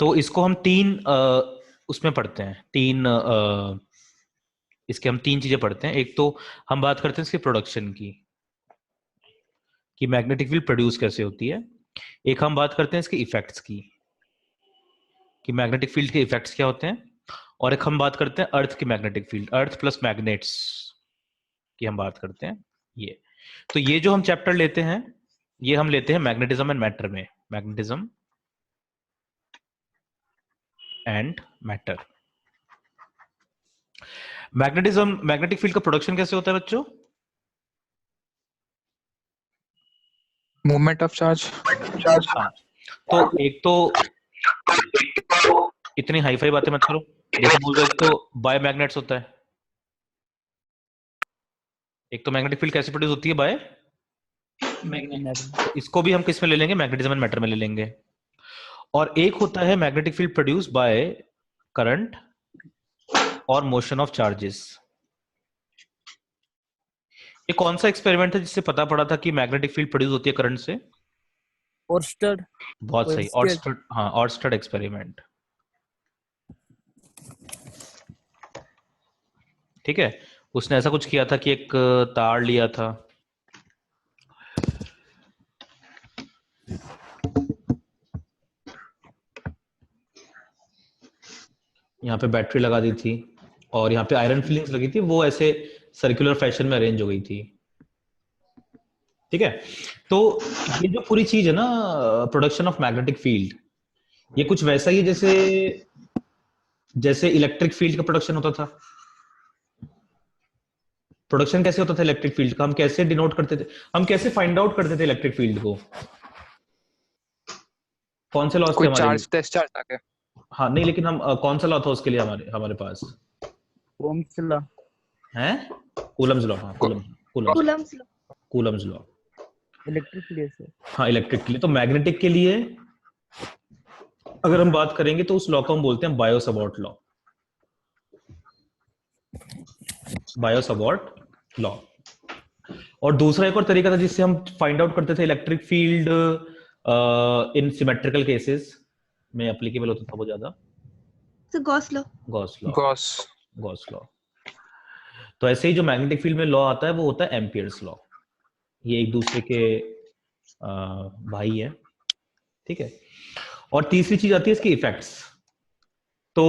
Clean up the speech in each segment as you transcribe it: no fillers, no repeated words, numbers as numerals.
तो इसको हम तीन उसमें पढ़ते हैं, तीन इसके हम तीन चीजें पढ़ते हैं। एक तो हम बात करते हैं इसके प्रोडक्शन की, कि मैग्नेटिक फील्ड प्रोड्यूस कैसे होती है। एक हम बात करते हैं इसके इफेक्ट्स की, कि मैग्नेटिक फील्ड के इफेक्ट्स क्या होते हैं। और एक हम बात करते हैं अर्थ की मैग्नेटिक फील्ड, अर्थ प्लस मैग्नेट्स की हम बात करते हैं। ये तो ये जो हम चैप्टर लेते हैं, ये हम लेते हैं मैग्नेटिज्म एंड मैटर में, magnetism and matter. Magnetism, magnetic field का प्रोडक्शन कैसे होता है बच्चों? Movement of charge. हाँ, तो एक तो इतनी हाई फाई बातें मत करो, जैसे बोल दो, एक तो बाय मैग्नेट्स होता है। एक तो मैग्नेटिक फील्ड कैसे प्रोड्यूस होती है? Bye magnet. तो इसको भी हम किस में ले लेंगे? मैग्नेटिज्म एंड मैटर में ले लेंगे। और एक होता है magnetic field produce by current और मोशन ऑफ चार्जेस। ये कौन सा एक्सपेरिमेंट है जिससे पता पड़ा था कि मैग्नेटिक फील्ड प्रोड्यूस होती है करंट से? ओर्स्टेड। बहुत सही, ऑर्स्टेड। हाँ, ऑर्स्टेड एक्सपेरिमेंट। ठीक है, उसने ऐसा कुछ किया था कि एक तार लिया था, यहाँ पे बैटरी लगा दी थी और यहाँ पे आयरन फिलिंग्स लगी थी, वो ऐसे सर्कुलर फैशन में अरेंज हो गई थी। ठीक है, तो ये जो पूरी चीज है ना, प्रोडक्शन ऑफ मैग्नेटिक फील्ड, ये कुछ वैसा ही है जैसे जैसे इलेक्ट्रिक फील्ड का प्रोडक्शन होता था। प्रोडक्शन कैसे होता था इलेक्ट्रिक फील्ड का? हम कैसे डिनोट करते थे, हम कैसे फाइंड आउट करते थे इलेक्ट्रिक फील्ड को? कौन से लॉस थे कोई हमारे लिए? चार्ज टेस्ट चार्ज आके। हाँ नहीं, लेकिन हम कौन सा लॉ था उसके लिए हमारे हमारे पास? Ohm's law. है कूलम्स लॉ। हाँ, Coulomb's law. Coulomb's law. Electric के लिए से। हाँ, इलेक्ट्रिक के लिए। तो मैग्नेटिक के लिए अगर हम बात करेंगे तो उस लॉ को हम बोलते हैं बायो सवॉर्ट लॉ, बायो सवॉर्ट लॉ। और दूसरा एक और तरीका था जिससे हम फाइंड आउट करते थे इलेक्ट्रिक फील्ड इन सिमेट्रिकल केसेस में एप्लीकेबल होता था वो ज्यादा, तो Gauss law. Gauss law. Gauss. Gauss law. तो ऐसे ही जो मैग्नेटिक फील्ड में लॉ आता है वो होता है एम्पियर्स लॉ। ये एक दूसरे के भाई है। ठीक है, और तीसरी चीज आती है इसके इफेक्ट्स। तो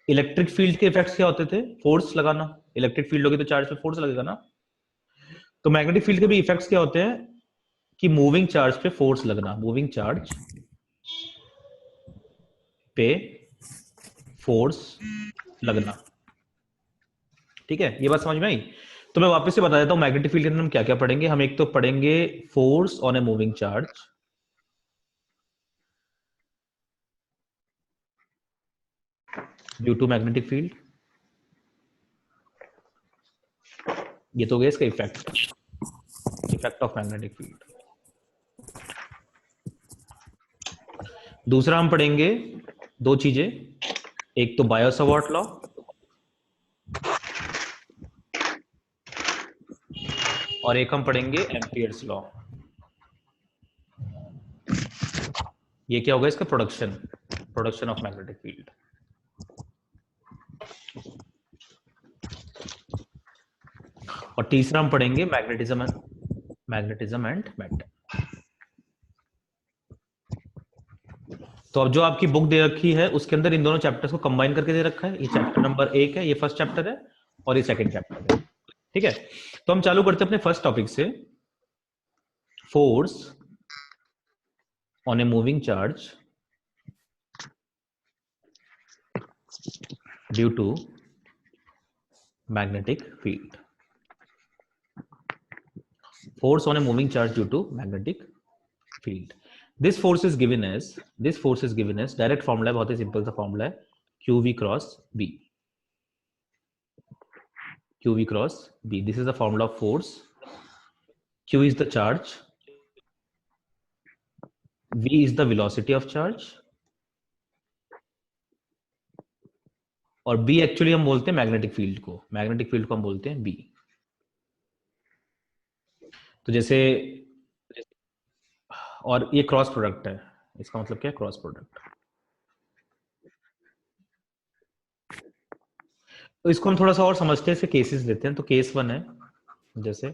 इलेक्ट्रिक फील्ड के इफेक्ट्स क्या होते थे? फोर्स लगाना। इलेक्ट्रिक फील्ड होगी तो चार्ज पे फोर्स लगेगा ना। तो मैग्नेटिक फील्ड के भी इफेक्ट्स क्या होते हैं कि मूविंग चार्ज पे फोर्स लगना, मूविंग चार्ज पे फोर्स लगना। ठीक है, ये बात समझ में आई? तो मैं वापस से बता देता हूं मैग्नेटिक फील्ड के अंदर हम क्या क्या पढ़ेंगे। हम एक तो पढ़ेंगे force on a moving charge, due to magnetic field. ये तो गया इसका effect, effect of magnetic field. दूसरा हम पढ़ेंगे दो चीजें, एक तो बायो सवॉर्ट लॉ और एक हम पढ़ेंगे एम्पियर्स लॉ। ये क्या होगा इसका? Production, production of magnetic field. और तीसरा हम पढ़ेंगे मैग्नेटिज्म, मैग्नेटिज्म एंड मैटर। तो अब जो आपकी बुक दे रखी है उसके अंदर इन दोनों चैप्टर्स को कंबाइन करके दे रखा है। ये चैप्टर नंबर 1 है, ये फर्स्ट चैप्टर है, और ये सेकंड चैप्टर है। ठीक है, तो हम चालू करते हैं अपने फर्स्ट टॉपिक से, force on a moving charge due to magnetic field. Force on a moving charge due to magnetic field. This force is given as direct formula, बहुत ही सिंपल सा फॉर्मूला है, QV cross B. QV cross B. This is the formula of force. Q is the charge, V is the velocity of charge, और B actually हम बोलते हैं magnetic field को, magnetic field को हम बोलते हैं B। तो जैसे, और ये क्रॉस प्रोडक्ट है, इसका मतलब क्या है? Cross product. तो इसको हम थोड़ा सा और समझते हैं, इसे केसेस लेते हैं। तो केस 1 है जैसे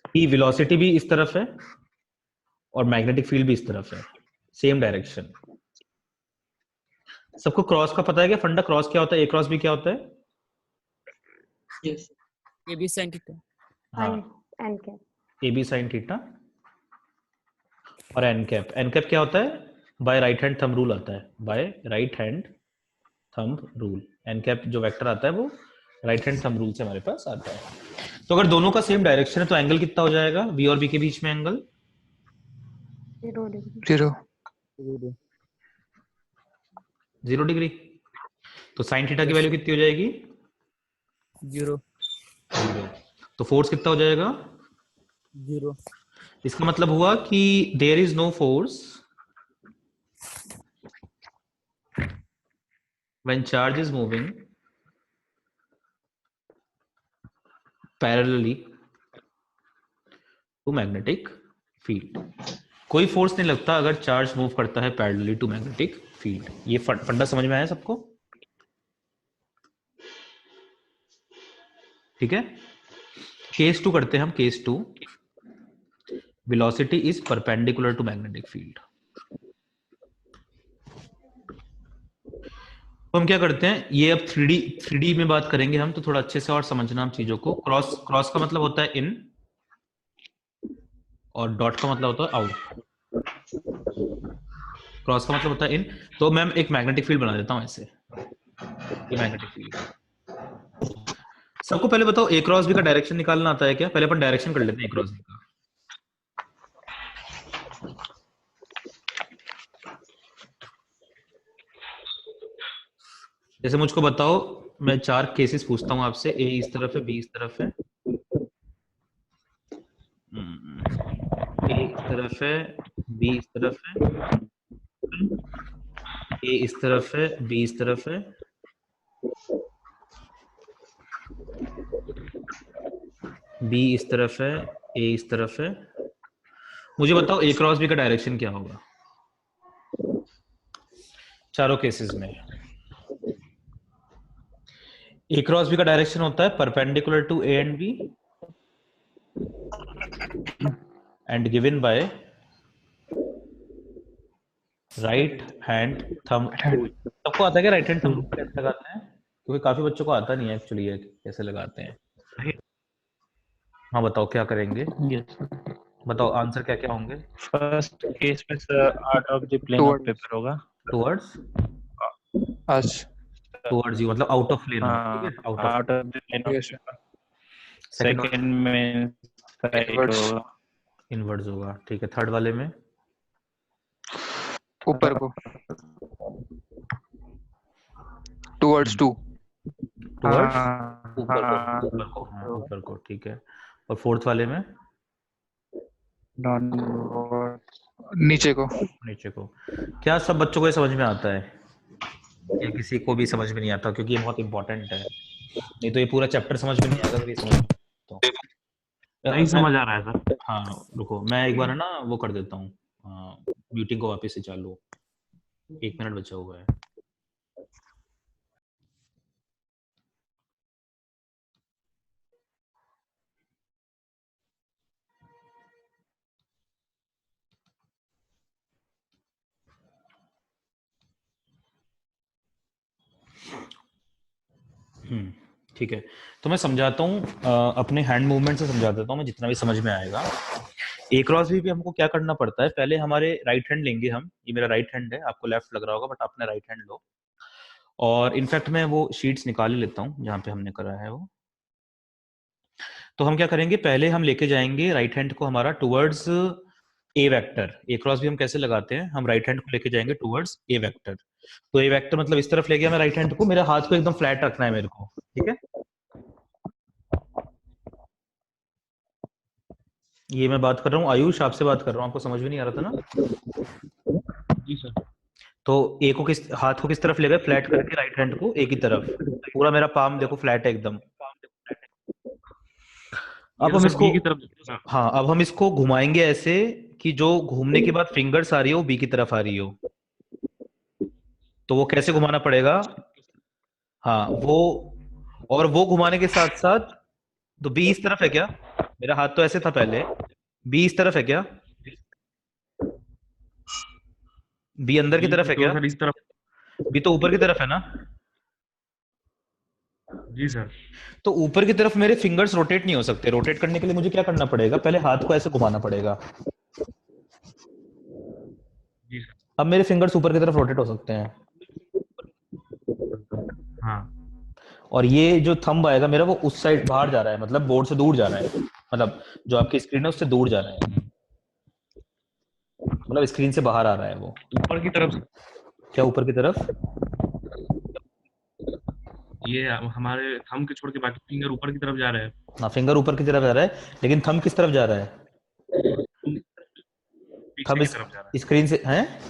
कि वेलोसिटी भी इस तरफ है और मैग्नेटिक फील्ड भी इस तरफ है, सेम डायरेक्शन। सबको क्रॉस का पता है क्या? फंडा क्रॉस क्या होता है, ए क्रॉस बी क्या होता है? Yes A B sine theta. हाँ, N cap. A B sine theta और एन कैप। एन कैप क्या होता है? By right hand thumb rule आता है, by right hand thumb rule. N cap जो वेक्टर आता है वो राइट हैंड थंब रूल से हमारे पास आता है। तो अगर दोनों का सेम डायरेक्शन है तो एंगल कितना हो जाएगा? वी और बी के बीच में एंगल 0 डिग्री। 0 0 डिग्री। तो साइन थीटा की वैल्यू कितनी हो जाएगी? 0 0। तो फोर्स कितना हो जाएगा? 0। इसका मतलब हुआ कि there is no force when charge is moving parallelly to magnetic field। कोई फोर्स नहीं लगता अगर चार्ज मूव करता है पैरेलली टू मैग्नेटिक फील्ड। ये फंडा समझ में आया सबको? ठीक है। केस 2 करते हैं हम। Case 2, velocity is perpendicular to magnetic field. तो हम क्या करते हैं, ये अब 3D में बात करेंगे हम, तो थोड़ा अच्छे से और समझना हम चीजों को। क्रॉस का मतलब होता है इन और डॉट का मतलब होता है आउट। क्रॉस का मतलब होता है इन। तो मैं एक मैग्नेटिक फील्ड बना देता हूं ऐसे, ये मैग्नेटिक फील्ड। सबको पहले बताओ ए क्रॉस बी का डायरेक्शन निकालना आता है क्या? पहले अपन डायरेक्शन कर लेते हैं ए क्रॉस बी का। जैसे मुझको बताओ, मैं 4 केसेस पूछता हूं आपसे। ए इस तरफ है, बी इस तरफ है, ए इस तरफ है, बी इस तरफ है, ए इस तरफ है, बी इस तरफ है, बी इस तरफ है, ए इस तरफ है। मुझे बताओ ए क्रॉस बी का डायरेक्शन क्या होगा चारों केसेस में? ए क्रॉस बी का डायरेक्शन होता है perpendicular to A and B and given by right hand thumb rule. सबको आता है क्या राइट हैंड थंब रूल कैसे लगाते हैं? क्योंकि काफी बच्चों को आता नहीं है एक्चुअली ये कैसे लगाते हैं। हाँ बताओ क्या करेंगे? यस बताओ आंसर क्या क्या होंगे? फर्स्ट केस में sir out of the plane of paper होगा। टुवर्ड्स अस टुवर्ड्स यू, मतलब आउट ऑफ प्लेन। हाँ, ठीक है, out out of. Of the plane of Yes, paper. Second second में साइड Inwards. होगा। इनवर्ड्स होगा। ठीक है, थर्ड वाले में ऊपर को टुवर्ड्स 2 टुवर्ड्स हाँ, ऊपर हाँ, को, ऊपर को, हाँ, ऊपर को। ठीक है। और फोर्थ वाले में downwards। नीचे को नीचे को। क्या सब बच्चों को ये समझ में आता है या किसी को भी समझ में नहीं आता? क्योंकि ये बहुत इंपॉर्टेंट है, नहीं तो ये पूरा चैप्टर समझ में नहीं आएगा अगर ये समझ तो। नहीं समझ आ रहा है सर। हाँ रुको, मैं एक बार है ना वो कर देता हूँ, मीटिंग को वापस से चालू। 1 मिनट बचा हुआ है। ठीक है, तो मैं समझाता हूँ, अपने हैंड मूवमेंट से समझा देता हूँ मैं जितना भी समझ में आएगा। ए क्रॉस बी पे हमको क्या करना पड़ता है, पहले हमारे राइट हैंड लेंगे हम। ये मेरा राइट हैंड है, आपको लेफ्ट लग रहा होगा बट आपने राइट हैंड लो। और इनफैक्ट मैं वो शीट्स निकाल ही लेता हूँ जहाँ पे हमने करा है वो। तो हम क्या करेंगे, पहले हम लेके जाएंगे राइट हैंड को हमारा towards a vector. A cross भी हम कैसे लगाते हैं, हम राइट हैंड को लेके जाएंगे टुवर्ड्स ए वेक्टर। तो ए वेक्टर मतलब इस तरफ ले गया मैं राइट हैंड को, मेरे हाथ को एकदम फ्लैट रखना है मेरे को। ठीक है, ये मैं बात कर रहा हूँ आयुष, आपसे बात कर रहा हूँ, आपको समझ में नहीं आ रहा था ना? जी सर। तो ए को किस हाथ को किस तरफ ले गए, फ्लैट करके राइट हैंड को ए की तरफ। पूरा मेरा पाम देखो फ्लैट है एकदम। अब हम इसको की तरफ। हाँ, अब हम इसको घुमाएंगे ऐसे कि जो घूमने के बाद फिंगर्स आ रही हो बी की तरफ आ रही हो। तो वो कैसे घुमाना पड़ेगा, हाँ वो, और वो घुमाने के साथ साथ, तो बी इस तरफ है क्या? मेरा हाथ तो ऐसे था पहले, बी इस तरफ है क्या? बी अंदर की B तरफ है तो क्या? सर इस तरफ। बी तो ऊपर की तरफ है ना? जी सर। तो ऊपर की तरफ मेरे फिंगर्स रोटेट नहीं हो सकते। रोटेट करने के लिए मुझे क्या करना पड़ेगा? पहले हाथ को ऐसे घुमाना पड़ेगा। जी सर। अब मेरे फिंगर्स ऊपर की तरफ रोटेट हो सकते हैं। हाँ। और ये जो थंब आएगा मेरा, वो उस साइड बाहर जा रहा है, मतलब बोर्ड से दूर जा रहा है, मतलब जो आपकी स्क्रीन है उससे दूर जा रहा है, मतलब स्क्रीन से बाहर आ रहा है वो। ऊपर की तरफ क्या ऊपर की तरफ? ये हमारे थंब के छोड़ के बाकी फिंगर ऊपर की तरफ जा रहे हैं। हाँ, फिंगर ऊपर की तरफ जा रहा है, लेकिन थंब किस तरफ जा रहा है? पीछे थंब की इस तरफ जा रहा स्क्रीन से है। है।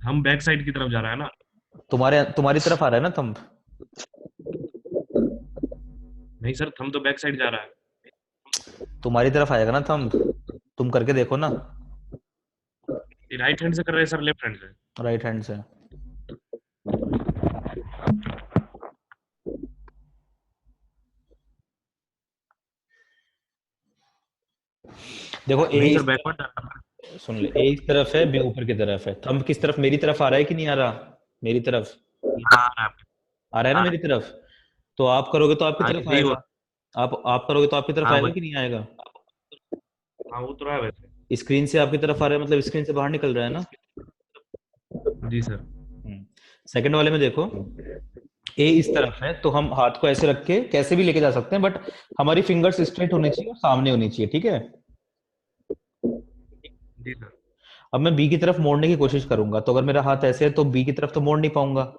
हम बैक साइड की तरफ जा रहा है ना। तुम्हारी तरफ आ रहा है ना थंब? नहीं सर, थंब तो बैक साइड जा रहा है। तुम्हारी तरफ आएगा ना थंब? तुम करके देखो ना। ये राइट हैंड से कर रहे हैं सर, लेफ्ट हैंड से? राइट हैंड से। देखो ए नहीं सर, बैकवर्ड जा रहा है। सुन ले, ए इस तरफ है, बी ऊपर की तरफ है। थंब किस तरफ? मेरी तरफ आ रहा है कि नहीं आ रहा? मेरी तरफ हाँ, आ रहा है ना, हाँ, मेरी तरफ। तो आप करोगे तो आपकी हाँ, तरफ सही हो। आएगा। आप करोगे तो आपकी तरफ हाँ आएगा वही। कि नहीं आएगा? हाँ वो तो रहा है वैसे। स्क्रीन से आपकी तरफ आ रहा है, मतलब स्क्रीन से बाहर निकल रहा है ना। जी सर। सेकंड वाले में देखो, ए इस तरफ है, तो हम हाथ को ऐसे रख के कैसे भी लेके जा सकते हैं, बट हमारी फिंगर्स स्ट्रेट होनी चाहिए और सामने होनी चाहिए, ठीक है। जी सर। अब मैं बी की तरफ मोड़ने की कोशिश करूंगा, तो अगर मेरा हाथ ऐसे है तो बी की तरफ तो मोड़ नहीं पाऊंगा।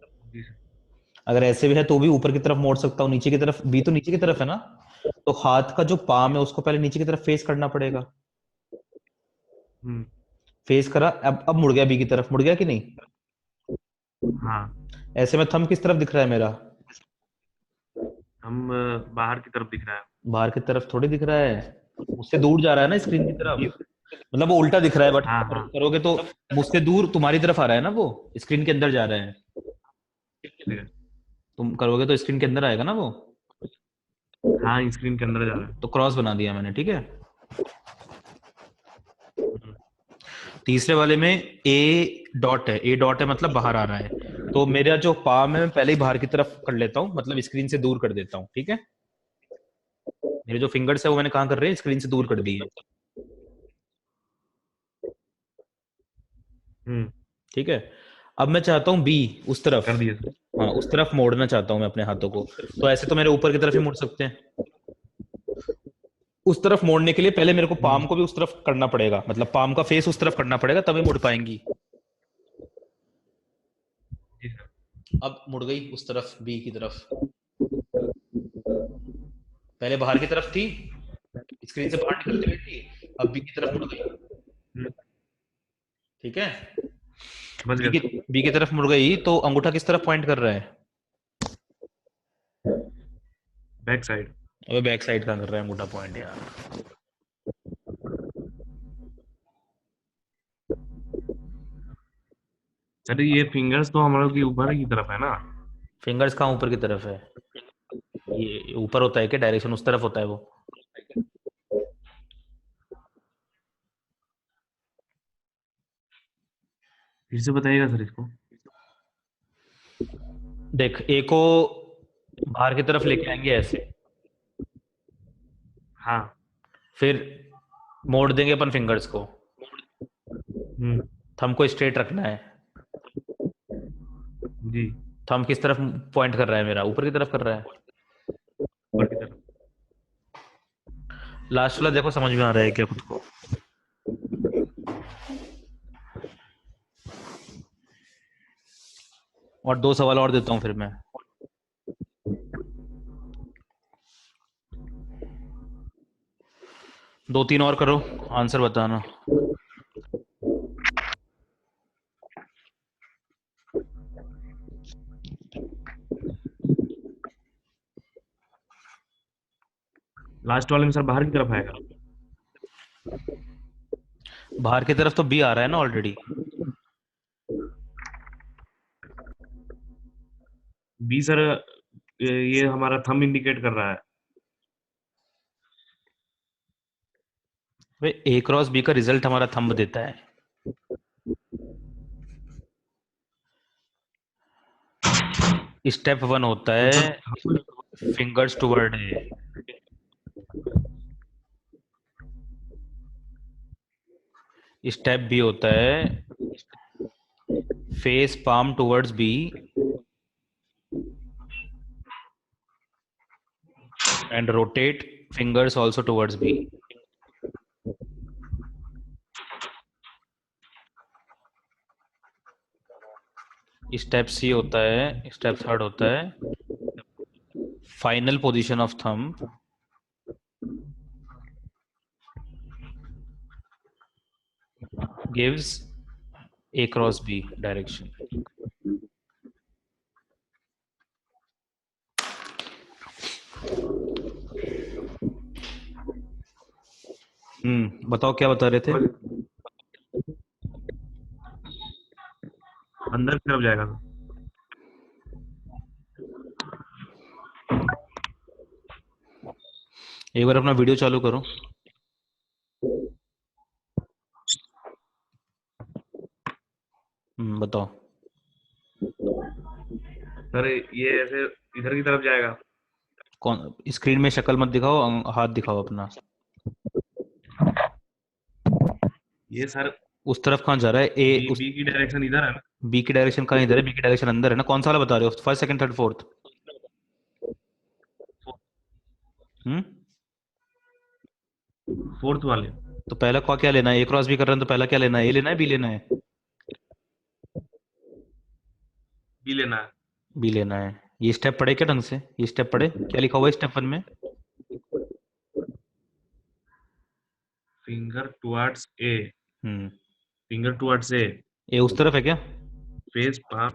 जी सर। अगर ऐसे भी है तो भी ऊपर की तरफ मोड़ सकता हूँ, नीचे की तरफ। बी तो नीचे की तरफ है ना, तो हाथ का जो पाम है उसको पहले नीचे की तरफ फेस करना पड़ेगा। हम्म। फेस करा, अब मुड़ गया, बी की तरफ मुड़ गया कि नहीं? हाँ। ऐसे में थंब किस तरफ दिख रहा है मेरा? हम बाहर की तरफ दिख रहा है। बाहर की तरफ थोड़ी दिख रहा है, मुझसे दूर जा रहा है ना स्क्रीन की तरफ। ये- मतलब वो उल्टा दिख रहा है, बट हाँ, हाँ। करोगे तो मुझसे दूर तुम्हारी तरफ आ रहा है ना, वो स्क्रीन के अंदर जा रहा है। ठीक है। तुम करोगे तो स्क्रीन के अंदर आएगा ना वो। हाँ, स्क्रीन के अंदर जा रहा है। तो क्रॉस बना दिया मैंने, ठीक है। हम्म। तीसरे वाले में ए डॉट है, ए डॉट है मतलब बाहर आ रहा है। तो मेरा जो पाम है मैं पहले ही बाहर की तरफ कर लेता हूँ, मतलब स्क्रीन से दूर कर देता हूँ, ठीक है। मेरे जो फिंगर्स है वो मैंने कहाँ कर रहे हैं? स्क्रीन से दूर कर दिए, हम्म। ठीक है। अब मैं चाहता हूँ बी उस तरफ, कर दिए सर। हाँ उस तरफ मोड़ना चाहता हूँ मैं अपने हाथों को। तो ऐसे तो मेरे ऊपर की तरफ ही मोड़ सकते हैं। उस तरफ मोड़ने के लिए पहले मेरे को पाम को भी उस तरफ करना पड़ेगा, मतलब पाम का फेस उस तरफ करना पड़ेगा, तभी मुड़ पाएंगी। जी सर। अब मुड़ गई उस तरफ, बी की तरफ। पहले बाहर की तरफ थी, स्क्रीन से बाहर निकलती हुई थी, अब बी की तरफ मुड़ गई, हम्म, ठीक है। समझ गया सर। बी की तरफ मुड़ गई, तो अंगूठा किस तरफ पॉइंट कर रहा है? Back side. अबे बैक साइड का कर रहा है अंगूठा पॉइंट यार। सर ये फिंगर्स तो हम लोग की ऊपर की तरफ है ना। फिंगर्स कहाँ ऊपर की तरफ है? ये ऊपर होता है क्या? डायरेक्शन उस तरफ होता है वो। फिर से बताइएगा सर इसको। देख, ए को बाहर की तरफ लेके आएंगे ऐसे, हाँ। फिर मोड़ देंगे अपन फिंगर्स को। हम्म। थंब को स्ट्रेट रखना है। जी। थंब किस तरफ पॉइंट कर रहा है मेरा? ऊपर की तरफ कर रहा है। ऊपर की तरफ। लास्ट वाला देखो, समझ में आ रहा है क्या खुद को? और 2 सवाल और देता हूं फिर मैं। दो तीन और करो, आंसर बताना। लास्ट वाले में सर बाहर की तरफ आएगा। बाहर की तरफ तो बी आ रहा है ना ऑलरेडी। बी सर, ये हमारा थंब इंडिकेट कर रहा है। वे ए क्रॉस बी का रिजल्ट हमारा थंब देता है। स्टेप 1 होता है fingers toward A. Step B होता है face palm towards B and rotate fingers also towards B. Step C होता है, स्टेप थर्ड होता है final position of thumb gives A cross B direction. बताओ क्या बता रहे थे? अंदर की तरफ जाएगा। एक बार अपना वीडियो चालू करो। बताओ। सर ये ऐसे इधर की तरफ जाएगा। कौन? स्क्रीन में शक्ल मत दिखाओ, हाथ दिखाओ अपना। ये सर उस तरफ कहाँ जा रहा है? ए बी की डायरेक्शन इधर है ना। बी की डायरेक्शन कहाँ इधर है? बी की डायरेक्शन अंदर है ना। कौन सा वाला बता रहे हो? First, second, third, fourth? Fourth वाले। तो पहला क्या लेना है? ए क्रॉस बी कर रहे हैं तो पहला क्या लेना है? ए लेना है, बी लेना है? बी लेना है। बी लेना है। ये स्टेप पढ़े क्या ढंग से? ये स्टेप पढ़े? क्या लिखा हुआ है स्टेप 1 में? Finger towards A. Finger towards A. A उस तरफ है क्या? Face palm.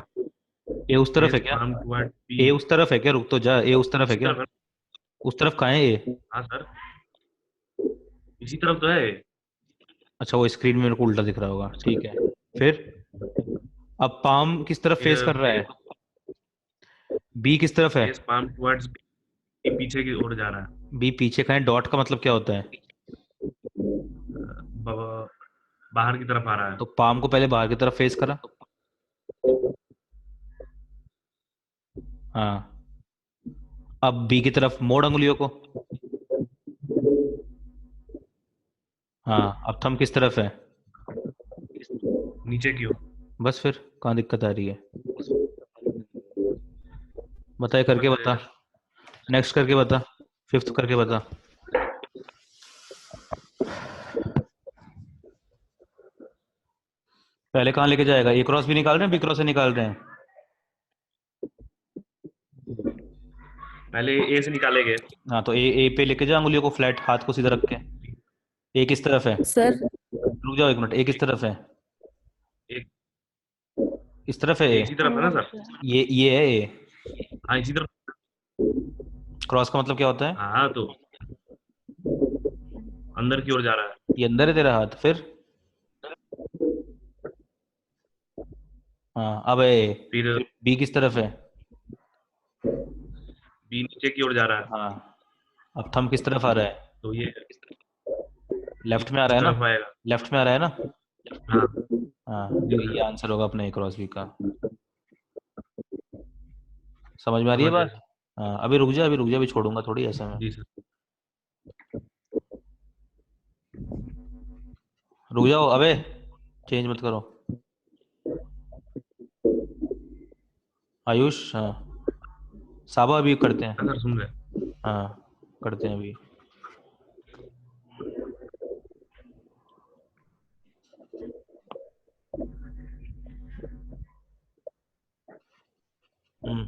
ए उस तरफ है क्या? Palm toward B. ए उस तरफ है क्या? रुक तो जा। ए उस तरफ है क्या? उस तरफ कहाँ है ए? हाँ सर, इसी तरफ तो है। अच्छा, वो स्क्रीन में मेरे को उल्टा दिख रहा होगा। ठीक है, फिर अब पाम किस तरफ फेस कर रहा है? बी किस तरफ है? फेस पाम टुवर्ड्स बी, पीछे की ओर जा रहा है। बी पीछे का है। डॉट का मतलब क्या होता है? बाहर की तरफ आ रहा है। तो पाम को पहले बाहर की तरफ फेस करा। हाँ, अब बी की तरफ मोड़ अंगुलियों को। हाँ, अब थंब किस तरफ है? नीचे की ओर। बस फिर कहाँ दिक्कत आ रही है? बता, ये करके बता। नेक्स्ट करके बता। फिफ्थ करके बता। पहले कहाँ लेके जाएगा? ए क्रॉस भी निकाल रहे हैं, बी क्रॉस से निकाल रहे हैं? पहले ए से निकालेंगे। हाँ, तो ए पे लेके जा अंगुलियों को, फ्लैट, हाथ को सीधा रख के। ए किस तरफ है? सर रुक जाओ एक मिनट। ए किस तरफ है? एक इस तरफ है ए? इसी तरफ है ना सर? ये है ए? हाँ, इसी तरफ। क्रॉस का मतलब क्या होता है? हाँ, तो अंदर की ओर जा रहा है। ये अंदर है तेरा हाथ। फिर हाँ, अब ए। फिर बी किस तरफ है? बी नीचे की ओर जा रहा है। हाँ, अब थंब किस तरफ आ रहा है? तो ये लेफ्ट में आ रहा है तरफ ना? आएगा। लेफ्ट में आ रहा है ना? हाँ, हाँ, तो ये आंसर होगा अपने ए क्रॉस बी का। समझ में आ रही है बात? हाँ, अभी रुक जा, अभी छोड़ूंगा थोड़ी ऐसे में। जी सर। रुक जाओ, अबे चेंज मत करो। आयुष, हाँ साबा अभी करते हैं। सर सुन रहे। हाँ, करते हैं अभी।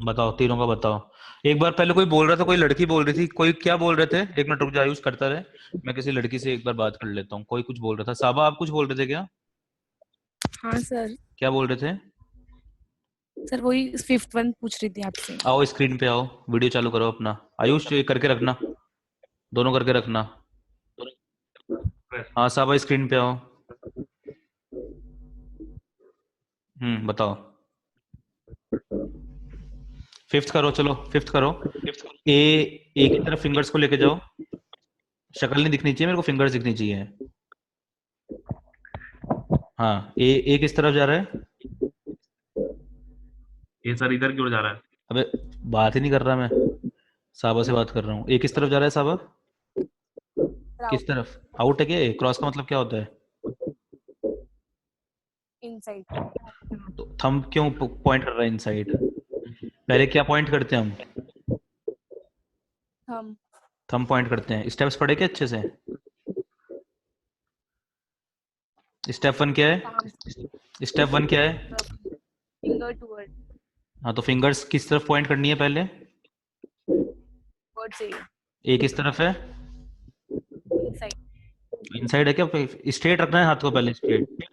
बताओ, तीनों का बताओ। एक बार पहले कोई बोल रहा था, कोई लड़की बोल रही थी। कोई क्या बोल रहे थे? एक मिनट रुक जा, आयुष करता रहे। मैं किसी लड़की से एक बार बात कर लेता हूँ। कोई कुछ बोल रहा था। साबा, आप कुछ बोल रहे थे क्या? हाँ सर। क्या बोल रहे थे? सर वही फिफ्थ वन पूछ रही थी आपसे। आओ स्क्रीन पे आओ, वीडियो चालू करो अपना। आयुष ये करके रखना, दोनों करके रखना। हाँ साबा, स्क्रीन पे आओ। बताओ। फिफ्थ करो, चलो फिफ्थ करो। ए ए की तरफ फिंगर्स को लेके जाओ, शक्ल नहीं दिखनी चाहिए मेरे को, फिंगर्स दिखनी चाहिए। हाँ, ए किस तरफ जा रहा है? ये सर इधर की ओर जा रहा है। अबे बात ही नहीं कर रहा मैं, साबा से बात कर रहा हूँ। ए किस तरफ जा रहा है साबा? किस तरफ? आउट है क्या? क्रॉस का मतलब क्या होता है? इनसाइड। तो थंब क्यों पॉइंट कर रहा है इनसाइड? पहले क्या पॉइंट करते हैं हम? हम थंब पॉइंट करते हैं। स्टेप्स पढ़े क्या अच्छे से? स्टेप 1 क्या है? स्टेप 1 क्या है? फिंगर टुवर्ड हाँ, तो फिंगर्स किस तरफ पॉइंट करनी है पहले? वर्ड से ए किस तरफ है? इनसाइड। इनसाइड है क्या? स्ट्रेट रखना है हाथ को पहले, स्ट्रेट।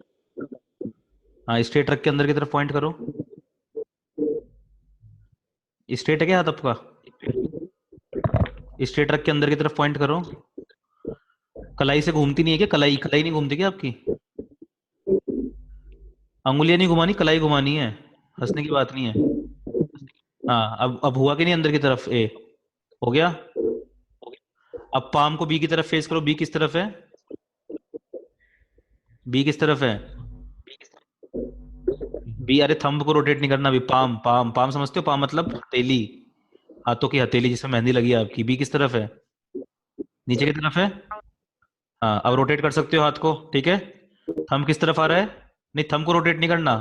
हाँ, स्ट्रेट रख के अंदर की तरफ पॉइंट करो। स्ट्रेट है क्या हाथ आपका? स्ट्रेट रख के अंदर की तरफ पॉइंट करो। कलाई से घूमती नहीं है क्या? कलाई कलाई नहीं घूमती क्या आपकी? अंगुलियां नहीं घुमानी, कलाई घुमानी है। हंसने की बात नहीं है। हाँ, अब हुआ कि नहीं अंदर की तरफ? ए हो गया। अब पाम को बी की तरफ फेस करो। बी किस तरफ है? बी किस तरफ है? बी, अरे थंब को रोटेट नहीं करना अभी। पाम पाम पाम समझते हो? पाम मतलब हथेली, हाथों की हथेली जिसमें मेहंदी लगी है आपकी। बी किस तरफ है? नीचे की तरफ है। हाँ, अब रोटेट कर सकते हो हाथ को, ठीक है। थंब किस तरफ आ रहा है? नहीं, थंब को रोटेट नहीं करना,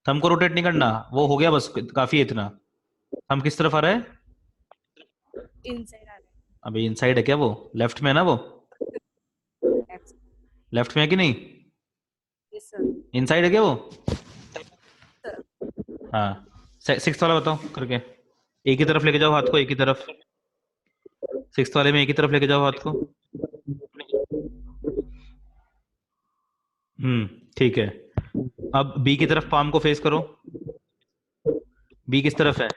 थंब को रोटेट नहीं करना, वो हो गया बस, काफी है इतना। थंब किस तरफ आ रहा है? इनसाइड आ रहा अभी इनसाइड है क्या? वो लेफ्ट में है ना? वो है। लेफ्ट में है कि नहीं? Yes sir. इनसाइड है क्या वो? हाँ, सिक्स वाला बताओ करके। एक ही तरफ लेके जाओ हाथ को, एक ही तरफ। सिक्स वाले में एक ही तरफ लेके जाओ हाथ को। ठीक है। अब बी की तरफ पाम को फेस करो। बी किस तरफ है?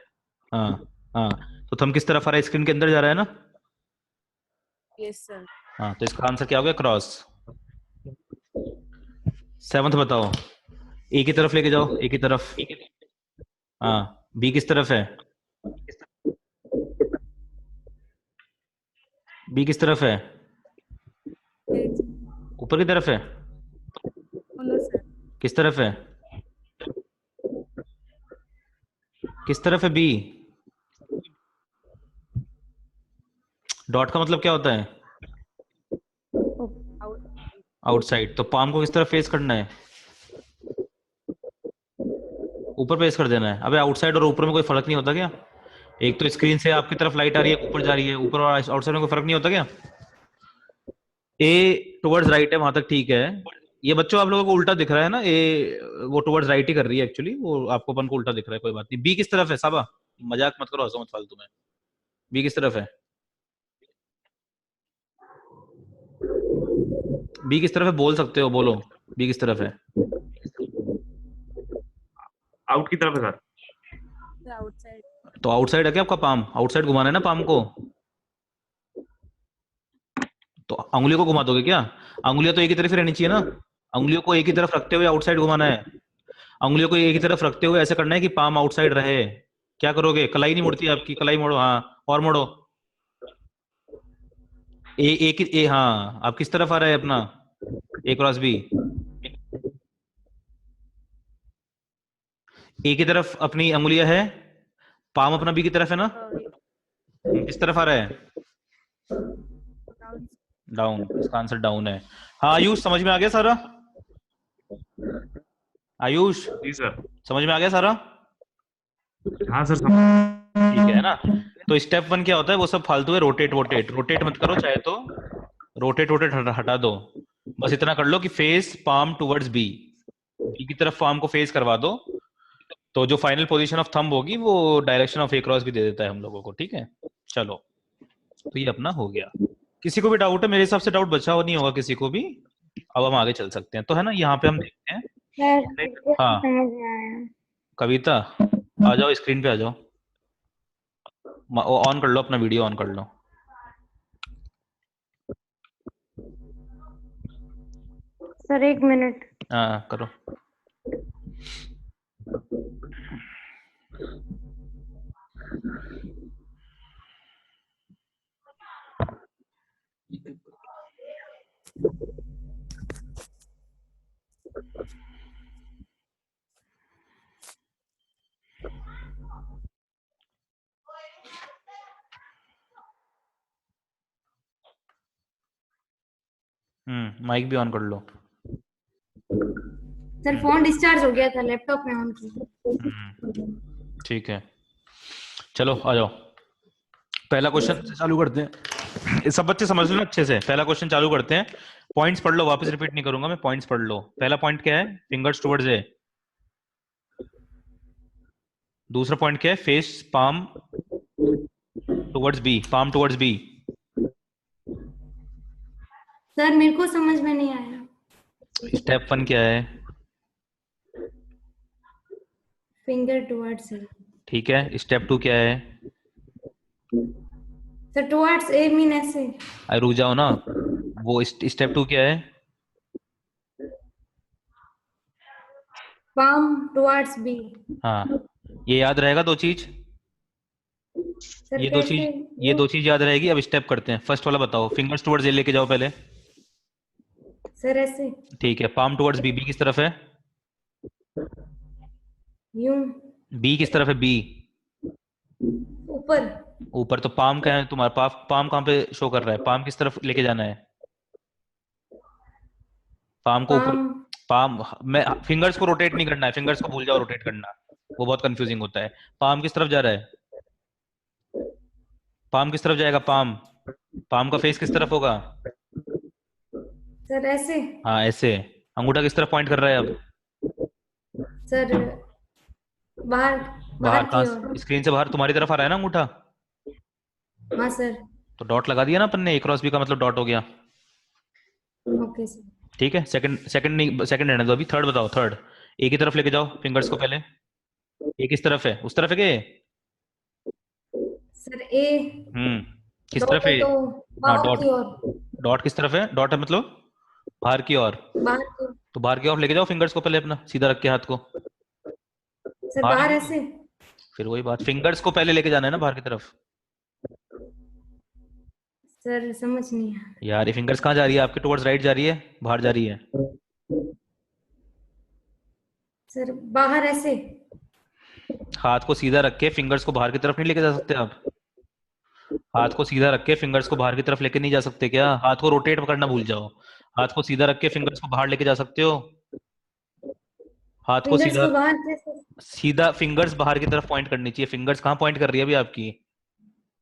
हाँ हाँ, तो थंब किस तरफ आ रहा है? स्क्रीन के अंदर जा रहा है ना? Yes sir. हाँ, तो इसका आंसर क्या हो गया? क्रॉस। सेवंथ बताओ। ए की तरफ लेके जाओ, ए की तरफ। हाँ, बी किस तरफ है? बी किस तरफ है? ऊपर की तरफ है? No sir. किस तरफ है? किस तरफ है बी? डॉट का मतलब क्या होता है? आउटसाइड। तो पाम को किस तरफ फेस करना है? ऊपर फेस कर देना है। अबे आउटसाइड और ऊपर में कोई फर्क नहीं होता क्या? एक तो स्क्रीन से आपकी तरफ लाइट आ रही है, ऊपर जा रही है, ऊपर और आउटसाइड में कोई फर्क नहीं होता क्या? ए टुवर्ड्स राइट है, वहां तक ठीक है। ये बच्चों आप लोगों को उल्टा दिख रहा है ना? ए वो टुवर्ड्स राइट ही कर रही है एक्चुअली, वो आपको अपन को उल्टा दिख रहा है, कोई बात नहीं। बी किस तरफ है साबा? मजाक मत करो, हंसो मत फालतू में। बी किस तरफ है? बी किस तरफ है बोल सकते हो, बोलो। बी किस तरफ है? आउट की तरफ है सर। आउटसाइड। तो आउटसाइड है क्या आपका पाम? आउटसाइड घुमाना है ना पाम को? तो अंगुलियों को घुमा दोगे क्या? अंगुलियां तो एक ही तरफ ही रहनी चाहिए ना? अंगुलियों को एक ही तरफ रखते हुए आउटसाइड घुमाना है। अंगुलियों को एक ही तरफ रखते हुए ऐसे करना है कि पाम आउटसाइड रहे। क्या करोगे? कलाई नहीं मुड़ती आपकी, कलाई मोड़ो। हाँ, और मोड़ो। ए एक ए, हाँ, आप किस तरफ आ रहा है अपना? ए क्रॉस बी। ए की तरफ अपनी अंगुलियां है, पाम अपना बी की तरफ है ना? किस तरफ आ रहा है? डाउन। इसका आंसर डाउन है। हाँ आयुष, समझ में आ गया सारा? आयुष, जी सर। समझ में आ गया सारा? हाँ सर ठीक है ना? तो स्टेप 1 क्या होता है? वो सब फालतू है। रोटेट वोटेट, रोटेट मत करो चाहे तो। रोटेट वोटेट हटा दो। बस इतना कर लो कि face palm towards B. B की तरफ पाम को फेस करवा दो, तो जो फाइनल पोजीशन ऑफ थंब होगी वो डायरेक्शन ऑफ ए क्रॉस भी दे देता है हम लोगों को, ठीक है। चलो, तो ये अपना हो गया। किसी को भी डाउट है? मेरे हिसाब से डाउट बचा हो नहीं होगा किसी को भी। अब हम आगे चल सकते हैं, तो है ना? यहाँ पे हम देखते हैं। हाँ, समझ में आया। कविता आ जाओ, स्क्रीन पे आ जाओ। ऑन कर लो अपना वीडियो, ऑन कर लो। Sir 1 minute. हाँ करो। माइक भी ऑन कर लो। सर फोन डिस्चार्ज हो गया था, लैपटॉप में ऑन किया। ठीक है, चलो आ जाओ। पहला क्वेश्चन से चालू करते हैं। सब बच्चे समझ लो ना अच्छे से। पहला क्वेश्चन चालू करते हैं। पॉइंट्स पढ़ लो, वापस रिपीट नहीं करूंगा मैं, पॉइंट्स पढ़ लो। पहला पॉइंट क्या है? Fingers towards A. दूसरा पॉइंट क्या है? Face palm towards B, palm towards B. Sir मेरे को समझ में नहीं आया। स्टेप 1 क्या है? फिंगर टुवर्ड्स ए। ठीक है, स्टेप 2 क्या है? सर टुवर्ड्स ए मीन ऐसे। अरे रुक जाओ ना, वो स्टेप 2 क्या है? Palm towards B. हाँ, ये याद रहेगा दो चीज। सर ये दो कैसे? चीज, ये दो चीज याद रहेगी। अब स्टेप करते हैं। फर्स्ट वाला बताओ, फिंगर्स टुवर्ड्स ए लेके जाओ पहले। सर ऐसे। ठीक है, पाम टुवर्ड्स बी। बी किस तरफ है? यूं। बी किस तरफ है? बी ऊपर। ऊपर। तो पाम क्या है तुम्हारा? पाम कहाँ पे शो कर रहा है? पाम किस तरफ लेके जाना है? पाम को ऊपर। पाम। पाम में फिंगर्स को रोटेट नहीं करना है, फिंगर्स को भूल जाओ रोटेट करना, वो बहुत कंफ्यूजिंग होता है। पाम किस तरफ जा रहा है? पाम किस तरफ जाएगा? पाम पाम का फेस किस तरफ होगा? सर ऐसे। हाँ ऐसे। अंगूठा किस तरफ पॉइंट कर रहा है अब? सर बाहर। बाहर। की कहाँ? ओर। स्क्रीन से बाहर तुम्हारी तरफ आ रहा है ना अंगूठा? हाँ सर। तो डॉट लगा दिया ना अपन ने, ए क्रॉस बी का मतलब डॉट हो गया। Okay sir. ठीक है, सेकंड सेकंड नहीं, सेकंड रहने दो अभी। थर्ड बताओ। थर्ड, ए की तरफ लेके जाओ फिंगर्स को पहले। ए किस तरफ है? उस तरफ है क्या? सर ए। किस डॉट तरफ है है? तो हाँ बाहर डॉट। की ओर। डॉट किस तरफ है? डॉट है मतलब बाहर की ओर। बाहर की ओर। तो बाहर की ओर लेके जाओ फिंगर्स को पहले अपना, सीधा रख के हाथ को सर बाहर बाहर लेके ऐसे। जाओ। फिर वही बात, फिंगर्स को पहले लेके जाना है ना बाहर की तरफ। सर समझ नहीं आया। यार ये फिंगर्स कहाँ जा रही है आपके? टुवर्ड्स राइट जा रही है, बाहर जा रही है? सर बाहर ऐसे। हाथ को सीधा रख के फिंगर्स को बाहर की तरफ नहीं लेके जा सकते आप? हाथ को सीधा रख के फिंगर्स को बाहर की तरफ लेके नहीं जा सकते क्या? हाथ को रोटेट करना भूल जाओ। हाथ को सीधा रख के फिंगर्स को बाहर लेके जा सकते हो? हाथ को फिंगर्स सीधा, को बाहर कैसे? सीधा फिंगर्स बाहर की तरफ पॉइंट करनी चाहिए। फिंगर्स कहाँ पॉइंट कर रही है अभी आपकी?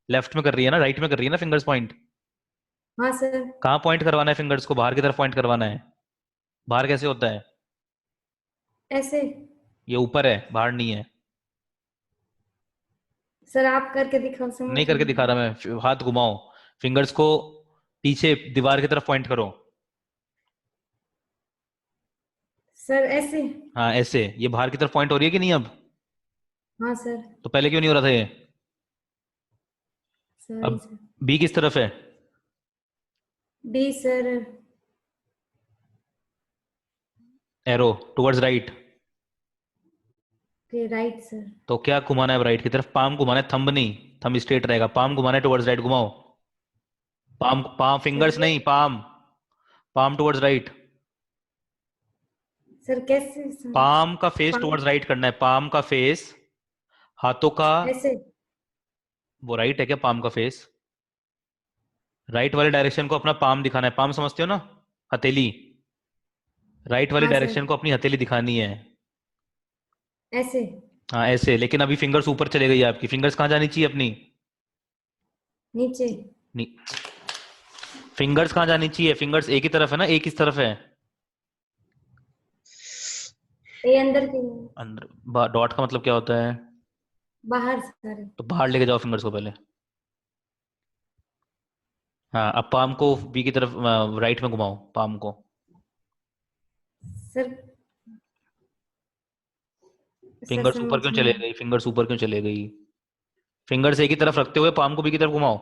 लेफ्ट में कर रही है ना, राइट में कर रही है ना फिंगर्स पॉइंट? हाँ सर। कहाँ पॉइंट करवाना है? फिंगर्स को बाहर की तरफ पॉइंट करवाना है। बाहर कैसे होता है? ऐसे। ये ऊपर है, बाहर नहीं है। सर आप करके दिखाओ, समझ नहीं करके दिखा रहा मैं। हाथ घुमाओ, फिंगर्स को पीछे दीवार की तरफ पॉइंट करो। सर ऐसे। हाँ ऐसे। ये बाहर की तरफ पॉइंट हो रही है कि नहीं अब? हाँ सर। तो पहले क्यों नहीं हो रहा था ये? सॉरी अब सर। बी किस तरफ है? D sir. Arrow towards right. Okay right sir. तो क्या घुमाना है राइट की तरफ? पाम घुमाना है, थंब नहीं। थंब स्ट्रेट रहेगा। पाम घुमाना है टुवर्ड्स राइट, घुमाओ। पाम पाम, फिंगर्स सर नहीं, palm. Palm towards right. Sir कैसे पाम का फेस पाम। टुवर्ड्स राइट करना है। पाम का फेस, हाथों का, ऐसे। वो राइट है क्या? पाम का फेस राइट वाले डायरेक्शन को अपना पाम दिखाना है। पाम समझते हो ना? हथेली। राइट वाली हाँ सर। डायरेक्शन को अपनी हथेली दिखानी है। ऐसे। हाँ ऐसे। लेकिन अभी फिंगर्स ऊपर चले गई आपकी। फिंगर्स कहाँ जानी चाहिए अपनी? नीचे। नहीं, फिंगर्स कहाँ जानी चाहिए? फिंगर्स एक ही तरफ है ना? एक किस तरफ है? ए अंदर की। अंदर। डॉट का मतलब क्या होता है? बाहर सर। तो बाहर लेके जाओ फिंगर्स को पहले। हाँ, अब पाम को बी की तरफ राइट में घुमाओ, पाम को। सर फिंगर्स ऊपर क्यों चले गई? फिंगर्स ऊपर क्यों चले गई? फिंगर्स एक ही तरफ रखते हुए पाम को बी की तरफ घुमाओ।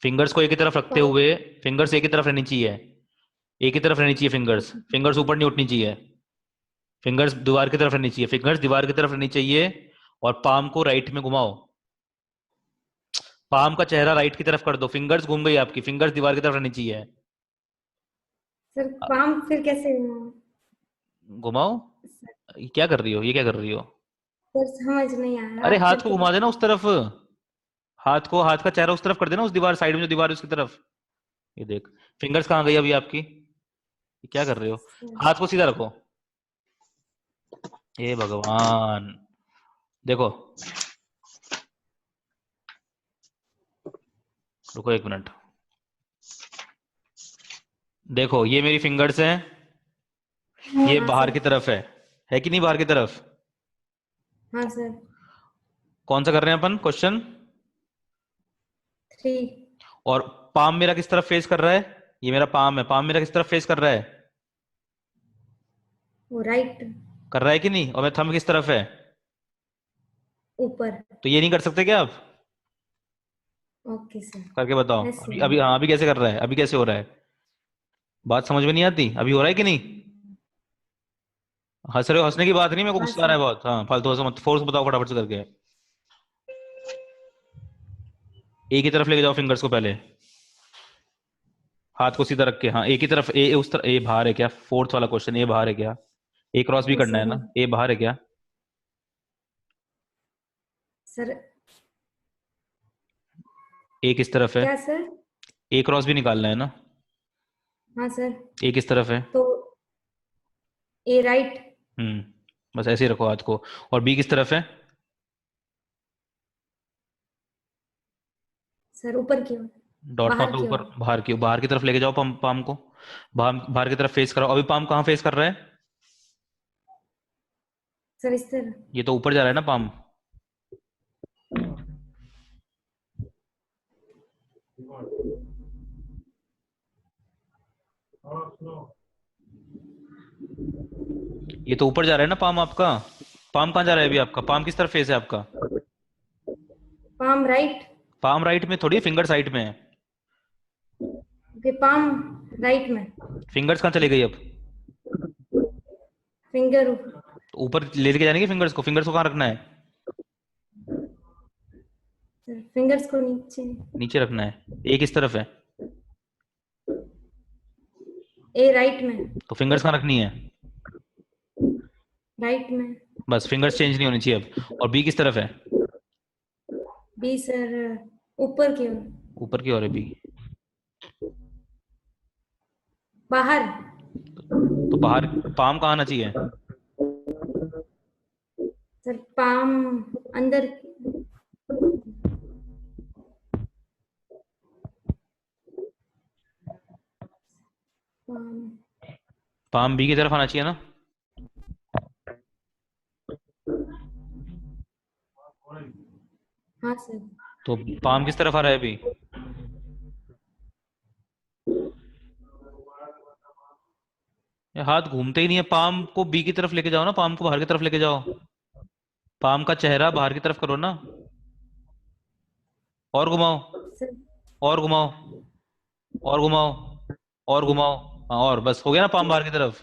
फिंगर्स को एक ही तरफ रखते हुए, फिंगर्स एक ही तरफ रहनी चाहिए। एक ही तरफ रहनी चाहिए फिंगर्स। फिंगर्स ऊपर नहीं उठनी चाहिए। फिंगर्स दीवार की तरफ रहनी चाहिए। फिंगर्स दीवार की तरफ रहनी चाहिए। और पाम को राइट में घुमाओ। पाम का चेहरा राइट की तरफ कर दो। फिंगर्स घूम गई आपकी। फिंगर्स दीवार की तरफ रहनी चाहिए। सर पाम फिर कैसे? घुमाओ। ये क्या कर रही हो, ये क्या कर रही हो? सर समझ नहीं आ रहा अरे आप हाथ को करके घुमा देना उस तरफ। हाथ को, हाथ का चेहरा उस तरफ कर देना, उस दीवार साइड में जो दीवार है उसकी तरफ। ये देख, फिंगर्स कहाँ गई अभी आपकी? ये क्या कर रहे हो? सर। हाथ को सीधा रखो। हे भगवान। देखो, रुको एक मिनट। देखो ये मेरी फिंगर्स हैं, ये हाँ बाहर सर। की तरफ है कि नहीं बाहर की तरफ? हाँ सर। कौन सा कर रहे हैं अपन क्वेश्चन? 3। और पाम मेरा किस तरफ फेस कर रहा है? ये मेरा पाम है, पाम मेरा किस तरफ फेस कर रहा है? वो राइट कर रहा है कि नहीं? और मेरा थंब किस तरफ है? ऊपर। तो ये नहीं कर सकते क्या आप? Okay sir. करके बताओ। ऐसे। अभी अभी हाँ, अभी कैसे कर रहा है? अभी कैसे हो रहा है? बात समझ में नहीं आती? अभी हो रहा है कि नहीं? हंस रहे हो? हंसने की बात नहीं, मेरे को हाँ गुस्सा आ रहा सर। है बहुत। हाँ, फालतू हंसो मत, फोर्स बताओ फटाफट से करके। एक ही तरफ लेके जाओ फिंगर्स को पहले। हाथ को सीधा रख के, हाँ एक ही तरफ। ए उस तरफ, ए बाहर है क्या? फोर्थ वाला क्वेश्चन, ए बाहर है क्या? ए क्रॉस भी नहीं करना है सर। ना? ए बाहर है क्या? सर ए किस तरफ है? क्या सर? ए क्रॉस भी निकालना है ना? हाँ सर। ए किस तरफ है? तो ए राइट। बस ऐसे ही रखो हाथ को। और बी किस तरफ है? सर ऊपर की ओर। डॉट का बाहर मतलब की ऊपर, ओर। बाहर की तरफ लेके जाओ पाम, पाम को। बाहर बाहर की तरफ फेस कराओ। अभी पाम कहाँ फेस कर रहा है? सर इस तरह। ये तो ऊपर जा रहा है ना पाम। ये तो ऊपर जा रहा है ना पाम आपका। पाम कहाँ जा रहा है अभी आपका? पाम किस तरफ फेस है आपका? Palm right. पाम राइट में थोड़ी, फिंगर साइड में है। ओके पाम राइट में। फिंगर्स कहाँ चली गई अब? फिंगर तो ऊपर ले लेके जाने की फिंगर्स को। फिंगर्स को कहाँ रखना है? सर फिंगर्स को नीचे। नीचे रखना है। ए किस तरफ है? ए राइट में। तो फिंगर्स कहाँ रखनी है? राइट में। बस फिंगर्स चेंज नहीं होनी चाहिए अब। और बी किस तरफ है? बी सर ऊपर की ओर। ऊपर की ओर है बी। बाहर। तो बाहर पाम कहाँ आना चाहिए? सर पाम अंदर। पाम। पाम बी की तरफ आना चाहिए ना? हाँ सर। तो पाम किस तरफ आ रहा है अभी? ये हाथ घूमते ही नहीं है। पाम को बी की तरफ लेके जाओ ना, पाम को बाहर की तरफ लेके जाओ। पाम का चेहरा बाहर की तरफ करो ना। और घुमाओ, सर और घुमाओ, और घुमाओ, और घुमाओ। हाँ, और बस हो गया ना पाम बाहर की तरफ।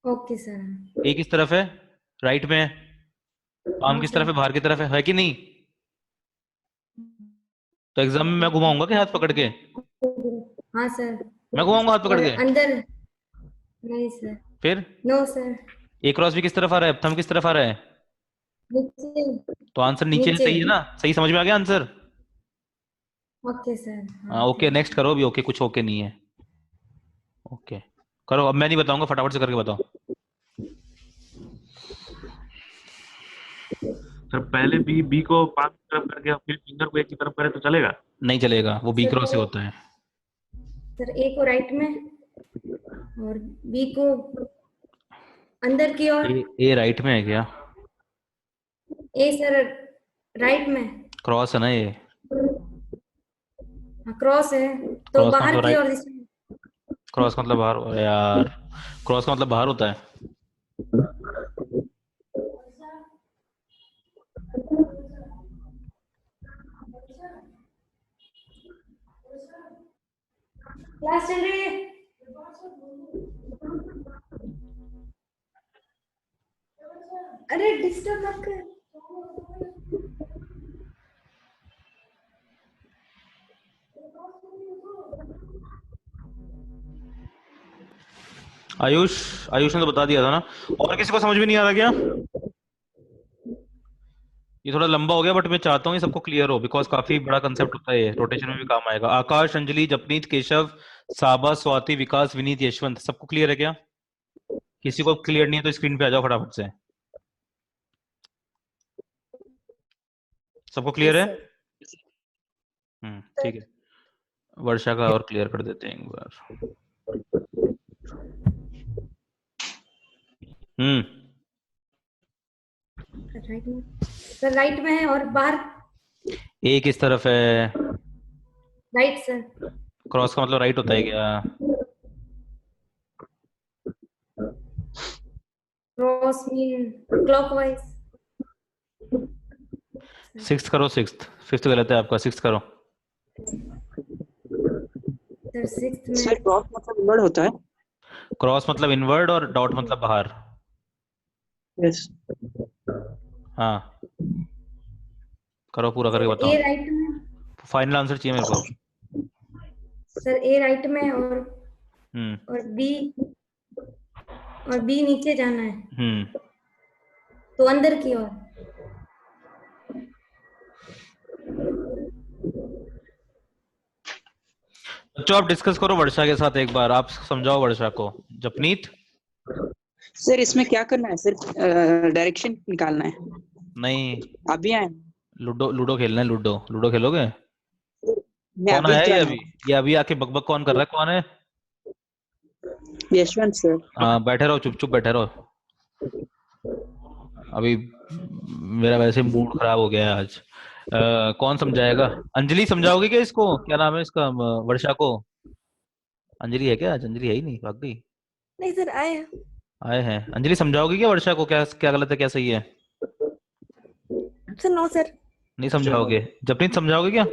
Okay sir. ए किस तरफ है? राइट में है। पाम हाँ किस तरफ सर। है? बाहर की तरफ है कि नहीं? तो एग्जाम में मैं घुमाऊंगा कि हाथ पकड़ के? हाँ सर। मैं घुमाऊंगा हाथ पकड़ और के? अंदर। नहीं सर। फिर नो सर। ए क्रॉस भी किस तरफ आ रहा है? थंब किस तरफ आ रहा है? नीचे। तो आंसर नीचे है, नीचे। सही है ना? सही समझ में आ गया आंसर? Okay sir. हाँ हाँ ओके, नेक्स्ट करो अभी। ओके, कुछ ओके नहीं है। ओके करो, अब मैं नहीं बताऊंगा, फटाफट से करके बताओ। सर पहले बी को पाम की तरफ करके और फिर फिंगर को एक की तरफ करे तो चलेगा? नहीं चलेगा, वो बी सर क्रॉस से होता है। सर ए को राइट में और बी को अंदर की ओर। ए राइट में है क्या? ए सर राइट में। क्रॉस है ना ये? हाँ क्रॉस है तो क्रॉस का बाहर मतलब की राइट, ओर। क्रॉस का मतलब बाहर। अरे यार, क्रॉस का मतलब बाहर होता है। क्लास चल रही है। अरे डिस्टर्ब मत कर। आयुष आयुष ने तो बता दिया था ना। और किसी को समझ में नहीं आ रहा क्या? ये थोड़ा लंबा हो गया बट मैं चाहता हूँ ये सबको क्लियर हो, बिकॉज काफी बड़ा कंसेप्ट होता है ये, रोटेशन में भी काम आएगा। आकाश, अंजलि, जपनीत, केशव, साबा, स्वाति, विकास, विनीत, यशवंत, सबको क्लियर है क्या? किसी को क्लियर नहीं है तो स्क्रीन पे आ जाओ फटाफट से। सबको क्लियर है? ठीक है, वर्षा का और क्लियर कर देते हैं एक बार। राइट में सर, राइट में है और बाहर ए किस तरफ है? Right sir. क्रॉस का मतलब राइट होता है क्या? Cross mean clockwise. सिक्स्थ करो, सिक्स्थ। फिफ्थ गलत है आपका, सिक्स्थ करो। सर सिक्स्थ में सर क्रॉस मतलब इनवर्ड होता है। क्रॉस मतलब इनवर्ड और डॉट मतलब बाहर। यस। हाँ करो, पूरा करके बताओ। ए राइट में फाइनल आंसर चाहिए मेरे को। सर, ए राइट में और बी नीचे जाना है, तो अंदर की ओर। बच्चों आप डिस्कस करो वर्षा के साथ एक बार, आप समझाओ वर्षा को। जपनीत? सर इसमें क्या करना है? सिर्फ डायरेक्शन निकालना है। नहीं, आप भी आए? लूडो, लूडो खेलना है। लूडो, लूडो खेलोगे? मैं कौन अभी है ये join अभी? ये अभी आके बकबक कौन कर रहा है? कौन है? हुआ। यशवंत सर। हाँ बैठे रहो, चुप चुप बैठे रहो। अभी मेरा वैसे मूड खराब हो गया है आज। कौन समझाएगा? अंजलि समझाओगे क्या इसको? क्या नाम है इसका? वर्षा को। अंजलि है क्या आज? अंजलि है ही नहीं, भाग गई। नहीं सर, आए हैं। आए हैं। अंजलि समझाओगे क्या वर्षा को? क्या क्या गलत है क्या सही है? Sir no sir. नहीं समझाओगे? जपनीत समझाओगे क्या?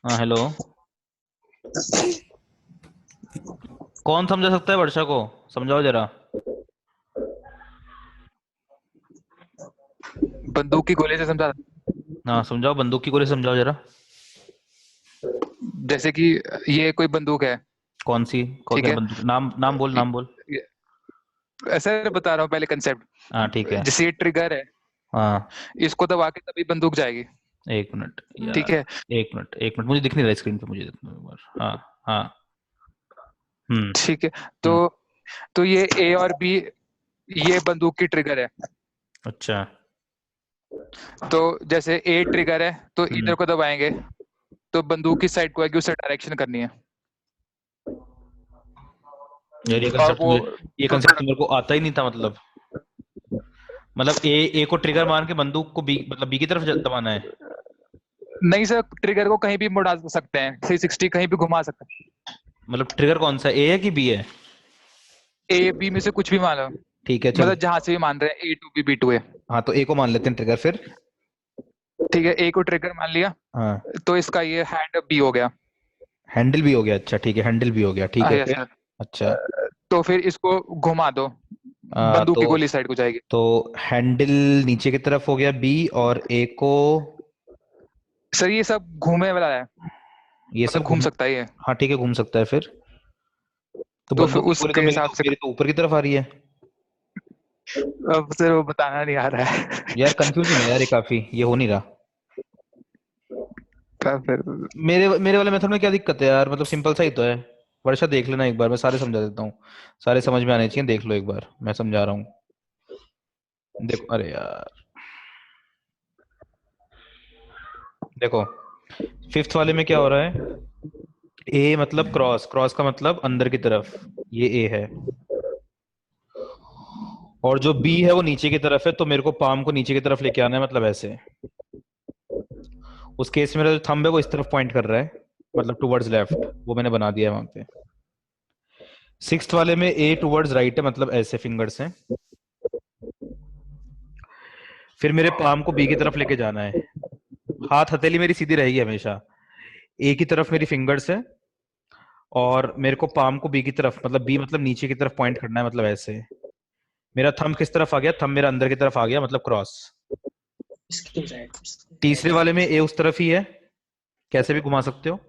हाँ हेलो, कौन समझा सकता है वर्षा को? समझाओ जरा। बंदूक की गोली से समझा। हाँ समझाओ, बंदूक की गोली समझाओ जरा। जैसे कि ये कोई बंदूक है। कौन सी? ठीक क्या है। बंदूक? नाम नाम बोल, नाम बोल। ऐसा बता रहा हूँ पहले कंसेप्ट। हाँ ठीक है। जैसे ये ट्रिगर है, हाँ इसको दबा के तभी बंदूक जाएगी। एक मिनट यार, ठीक है। एक मिनट एक मिनट, मुझे दिख नहीं रहा स्क्रीन पे, मुझे देखना एक बार। हाँ हाँ। ठीक है, तो ये ए और बी, ये बंदूक की ट्रिगर है। अच्छा। तो जैसे ए ट्रिगर है तो इधर को दबाएंगे तो बंदूक की साइड को आएगी, उसे डायरेक्शन करनी है। यार ये कंसेप्ट मेरे को आता ही नहीं था। मतलब ए को ट्रिगर मान के बंदूक को बी, मतलब बी की तरफ दबाना है। नहीं सर, ट्रिगर को कहीं भी मुड़ा सकते हैं, 360 कहीं भी घुमा सकते हैं। मतलब ट्रिगर कौन सा, ए है कि बी है? ए बी में से कुछ भी मान लो। ठीक है चलो। मतलब जहां से भी मान रहे हैं, ए टू बी, बी टू है। हाँ तो ए को मान लेते हैं ट्रिगर फिर। ठीक है, ए को ट्रिगर मान लिया। हाँ तो इसका ये हैंड बी हो गया। हैंडल भी हो गया। अच्छा ठीक है, हैंडल भी हो गया। ठीक है यस फिर। सर। अच्छा तो फिर इसको घुमा दो, बंदूक की गोली साइड को जाएगी। तो हैंडल नीचे की तरफ हो गया बी, और ए को। सर ये सब घूमने वाला है, ये सब घूम सकता है ये। हाँ ठीक है, घूम सकता है फिर। तो तो बंदूक फिर की गोली उसके तो हिसाब से मेरी तो ऊपर की तरफ आ रही है। अब सर वो बताना नहीं आ रहा है। यार कंफ्यूजिंग है यार ये काफी, ये हो नहीं रहा। फिर मेरे वाले मेथड में क्या दिक्कत है यार? मतलब सिंपल सा ही तो है। वर्षा देख लेना एक बार, मैं सारे समझा देता हूँ। सारे समझ में आने चाहिए, देख लो एक बार, मैं समझा रहा हूँ। देखो, अरे यार देखो, फिफ्थ वाले में क्या हो रहा है? ए मतलब क्रॉस, क्रॉस का मतलब अंदर की तरफ, ये ए है। और जो बी है वो नीचे की तरफ है, तो मेरे को पाम को नीचे की तरफ लेके आना है, मतलब ऐसे। उस केस में मेरा जो थंब है वो इस तरफ पॉइंट कर रहा है, मतलब टुवर्ड्स लेफ्ट, वो मैंने बना दिया है वहां पे। सिक्स्थ वाले में ए टुवर्ड्स राइट है, मतलब ऐसे फिंगर्स हैं। फिर मेरे पाम को बी की तरफ लेके जाना है। हाथ हथेली मेरी सीधी रहेगी हमेशा। ए की तरफ मेरी फिंगर्स है, और मेरे को पाम को बी की तरफ, मतलब बी मतलब नीचे की तरफ पॉइंट करना है, मतलब ऐसे। मेरा थंब किस तरफ आ गया, थंब मेरा अंदर की तरफ आ गया, मतलब क्रॉस। तीसरे वाले में ए उस तरफ ही है, कैसे भी घुमा सकते हो।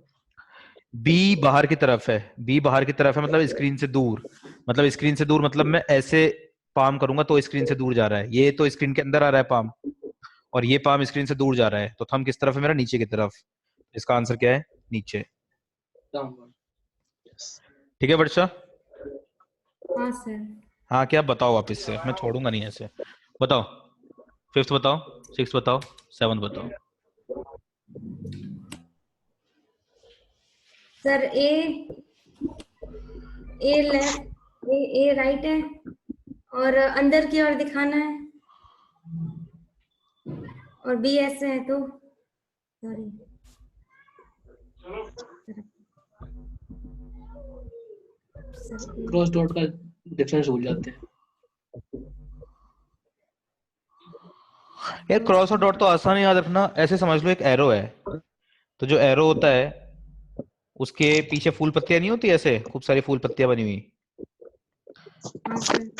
बी बाहर की तरफ है, बी बाहर की तरफ है मतलब स्क्रीन से दूर, मतलब स्क्रीन से दूर मतलब मैं ऐसे पाम करूंगा तो स्क्रीन से दूर जा रहा है, ये तो स्क्रीन के अंदर आ रहा है पाम, और ये पाम स्क्रीन से दूर जा रहा है, तो थंब किस तरफ है मेरा, नीचे की तरफ। इसका आंसर क्या है, नीचे। ठीक है वर्षा? हाँ सर। हाँ क्या, बताओ वापिस से, मैं छोड़ूंगा नहीं ऐसे। बताओ, फिफ्थ बताओ, सिक्स बताओ, सेवंथ बताओ। सर ए लेफ्ट ए राइट है और अंदर की ओर दिखाना है, और बी ऐसे है तो सॉरी क्रॉस डॉट का डिफरेंस भूल जाते हैं यार। क्रॉस और डॉट तो आसान है याद रखना, ऐसे समझ लो एक एरो है, तो जो एरो होता है उसके पीछे फूल पत्तियां नहीं होती ऐसे, खूब सारी फूल पत्तियां बनी हुई,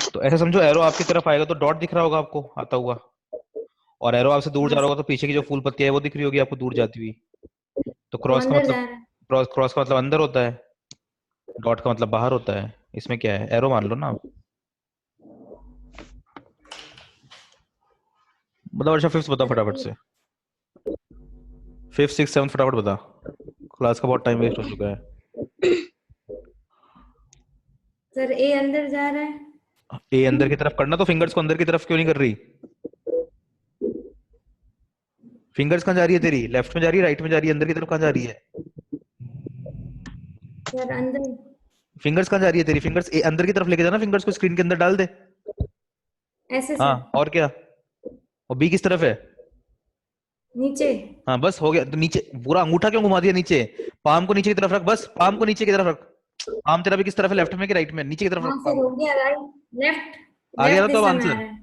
तो ऐसे समझो एरो आपकी तरफ आएगा तो डॉट दिख रहा होगा आपको आता हुआ, और एरो आपसे दूर जा रहा होगा तो पीछे की जो फूल पत्तियां है वो दिख रही होगी आपको दूर जाती हुई। तो क्रॉस का अंदर जा मतलब, रहा है। क्रॉस का मतलब अंदर होता है, डॉट का मतलब बाहर होता है। इसमें क्या है, एरो मान लो ना आप। बताओ वर्षा, फिफ्थ बता फटाफट से, फिफ्थ सिक्स सेवंथ फटाफट बता, क्लास का बहुत टाइम वेस्ट हो चुका है। सर ए अंदर जा रहा है। ए अंदर की तरफ करना, तो फिंगर्स को अंदर की तरफ क्यों नहीं कर रही? फिंगर्स कहाँ जा रही है तेरी, लेफ्ट में जा रही है, राइट में जा रही है, अंदर की तरफ कहाँ जा रही है? सर अंदर। फिंगर्स कहाँ जा रही है तेरी, फिंगर्स ए अंदर की तरफ लेके जाना, फिंगर्स को स्क्रीन के अंदर डाल दे। ऐसे हाँ सर। और क्या, और बी किस तरफ है? नीचे। हाँ बस हो गया, तो नीचे पूरा अंगूठा क्यों घुमा दिया नीचे, पाम को नीचे की तरफ रख, बस पाम को नीचे की तरफ रख। पाम तेरा भी किस तरफ है, लेफ्ट में कि राइट में, नीचे की तरफ हाँ रख सर पाम। हो गया, राइट लेफ्ट आ गया ना लेफ्ट तो अब दिशा में आ आंसर। रहा है।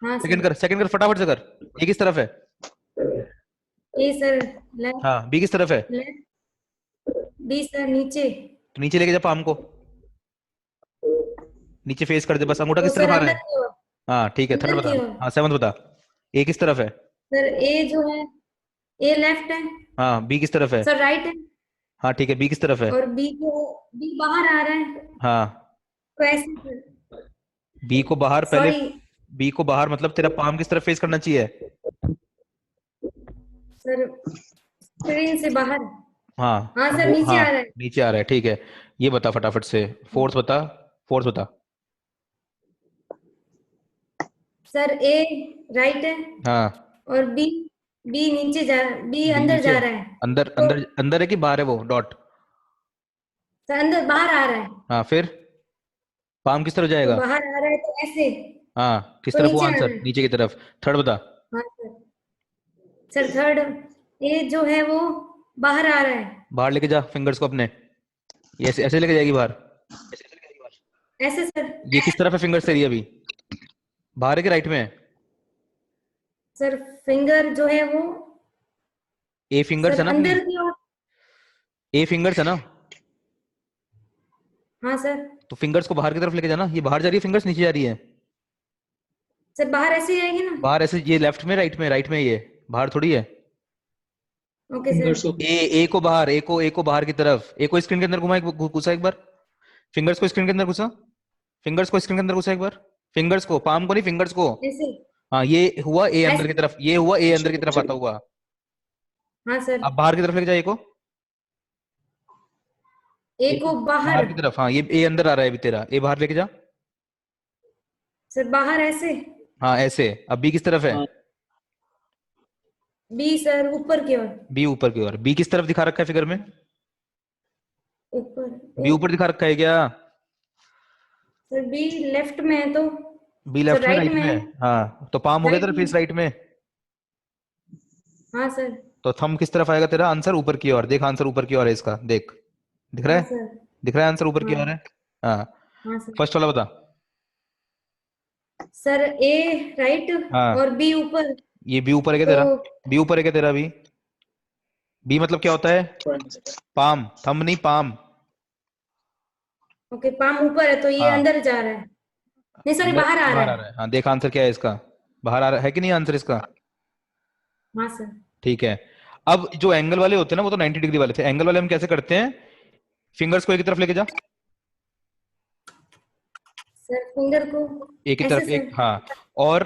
हाँ सेकंड सर। कर, सेकंड कर फटाफट से कर। ए किस तरफ है? ए सर लेफ्ट हाँ बी किस तरफ है? लेफ्ट, बी सर नीचे। तो नीचे लेके जा पाम को, नीचे फेस कर दे बस, अंगूठा तो किस तरफ सर आ रहा अंदर है? की ओर। हाँ ठीक है, थर्ड अंदर बता। की ओर। हाँ सेवंथ बता, ए किस तरफ है? सर ए जो है, ए लेफ्ट है। हाँ बी किस तरफ है? सर राइट है। हाँ ठीक है, बी किस तरफ है? और बी जो बी बाहर आ रहा है, हाँ तो ऐसे सर। बी को बाहर पहले, सॉरी बी को बाहर मतलब तेरा पाम किस तरफ फेस करना चाहिए? सर, स्क्रीन से बाहर। हाँ हाँ सर नीचे हाँ आ रहा है। नीचे आ रहा है, ठीक है। ये बता फटाफट से, फोर्थ बता, फोर्थ बता। सर ए राइट है हाँ और बी बी नीचे जा बी बी अंदर नीचे, जा रहा है। अंदर तो अंदर अंदर है कि बाहर है वो डॉट? सर अंदर बाहर आ रहा है। हाँ फिर पाम किस तरफ तो जाएगा? बाहर आ रहा है तो ऐसे। हाँ किस तो तरफ, वो नीचे आ आंसर रहा है। नीचे की तरफ। थर्ड बता। हाँ सर। सर थर्ड ए जो है वो बाहर आ रहा है। बाहर लेके जा फिंगर्स को अपने, ये ऐसे ऐसे लेके जाएगी बाहर। ऐसे सर। ये किस तरफ है फिंगर्स तेरी अभी, बाहर है कि राइट में है? सर फिंगर जो है वो ए फिंगर्स सर है ना अपनी, अंदर की ओर। ए फिंगर्स है ना, हाँ सर। तो फिंगर्स को बाहर की तरफ लेके जाना। ये बाहर जा रही है, फिंगर्स नीचे जा रही है। सर बाहर ऐसे ही आएगी ना। बाहर ऐसे, ये लेफ्ट में राइट में, राइट में, ये बाहर थोड़ी है। Okay fingers sir. को ए को बाहर, ए को बाहर की तरफ, ए को स्क्रीन के अंदर घुमा, घुसा एक बार, फिंगर्स को स्क्रीन के अंदर घुसा, फिंगर्स को स्क्रीन के अंदर घुसा एक बार, फिंगर्स को, पाम को नहीं, फिंगर्स को। ऐसे। हाँ ये हुआ ए अंदर की ऐसे। तरफ, ये हुआ ए अंदर की तरफ आता हुआ। हाँ सर। अब बाहर की तरफ लेके जाए को, ए को बाहर बाहर। की तरफ। हाँ ये ए अंदर आ रहा है अभी तेरा, ए बाहर लेके जा। सर बाहर ऐसे। हाँ ऐसे। अब बी किस तरफ है? हाँ। बी सर ऊपर की ओर। बी ऊपर की ओर। बी किस तरफ दिखा रखा है फिगर में? ऊपर। बी ऊपर दिखा रखा है क्या? सर बी लेफ्ट में है तो। बी सर लेफ्ट में, राइट राइट में में है। है। हाँ तो पाम हो गया राइट तेरा में। फेस राइट में, हाँ सर। तो थंब किस तरफ आएगा तेरा? आंसर ऊपर की ओर। देख आंसर ऊपर की ओर है इसका, देख दिख रहा हाँ है, सर। दिख रहा है आंसर ऊपर की हाँ। ओर है। हाँ हाँ सर। फर्स्ट वाला बता। सर ए राइट हाँ और बी ऊपर। ये बी ऊपर है क्या तेरा? तो बी ऊपर है क्या तेरा? बी, बी मतलब क्या होता है? पाम, थंब नहीं, पाम। ओके पाम ऊपर है तो ये हाँ अंदर जा रहा है। नहीं सॉरी, बाहर आ बाहर रहा आ है। रहा है। हाँ देख आंसर क्या है इसका, बाहर आ रहा है कि नहीं आंसर इसका? हाँ सर। ठीक है। अब जो एंगल वाले होते हैं ना वो तो 90 डिग्री वाले थे, एंगल वाले हम कैसे करते हैं? फिंगर्स को एक ही तरफ लेके जा, सर फिंगर को एक ही ऐसे तरफ, एक, सर। हाँ, और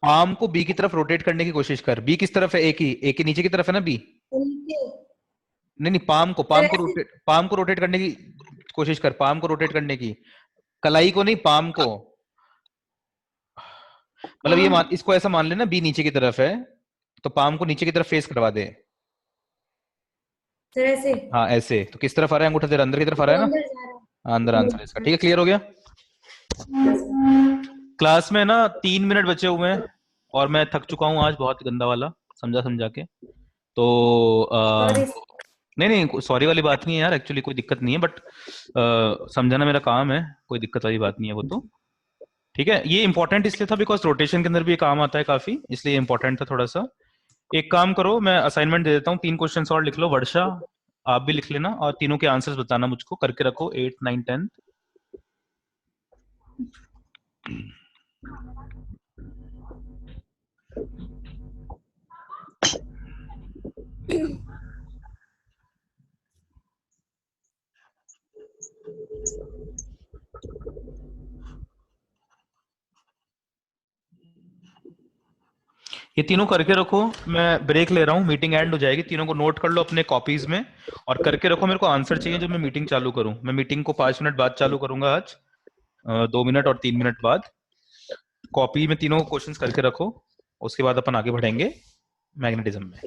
पाम को बी की तरफ रोटेट करने की कोशिश कर। बी किस तरफ है? एक ही नीचे की तरफ है ना बी? नीचे नहीं नहीं, पाम को, सर ऐसे। पाम को रोटेट करने की कोशिश कर, पाम को रोटेट करने की, कलाई को नहीं, पाम को। मतलब ये मान, इसको ऐसा मान लेना बी नीचे की तरफ है, तो पाम को नीचे की तरफ फेस करवा दे। सर ऐसे। हाँ ऐसे। तो किस तरफ आ रहा है अंगूठा तेरा? अंदर की तरफ आ रहा वो है ना? अंदर जा रहा है। हाँ, अंदर आंसर है इसका। ठीक है, क्लियर हो गया? क्लास में ना 3 मिनट बचे हुए हैं और मैं थक चुका हूँ आज, बहुत गंदा वाला समझा समझा के। तो सॉरी। नहीं नहीं, सॉरी वाली बात नहीं है यार, एक्चुअली कोई दिक्कत नहीं है, बट समझाना मेरा काम है, कोई दिक्कत वाली बात नहीं है वो तो। ठीक है, ये इंपॉर्टेंट इसलिए था बिकॉज रोटेशन के अंदर भी ये काम आता है काफी, इसलिए इंपॉर्टेंट था थोड़ा सा। एक काम करो, मैं असाइनमेंट दे देता हूँ, 3 क्वेश्चन और लिख लो। वर्षा आप भी लिख लेना और तीनों के आंसर्स बताना मुझको, करके रखो 8, 9, 10। ये तीनों करके रखो, मैं ब्रेक ले रहा हूँ, मीटिंग एंड हो जाएगी। तीनों को नोट कर लो अपने कॉपीज में और करके रखो। मेरे को आंसर चाहिए जब मैं मीटिंग चालू करूँ। मैं मीटिंग को 5 मिनट बाद चालू करूंगा आज, 2 मिनट और 3 मिनट बाद। कॉपी में तीनों क्वेश्चंस करके रखो, उसके बाद अपन आगे बढ़ेंगे मैग्नेटिज्म में।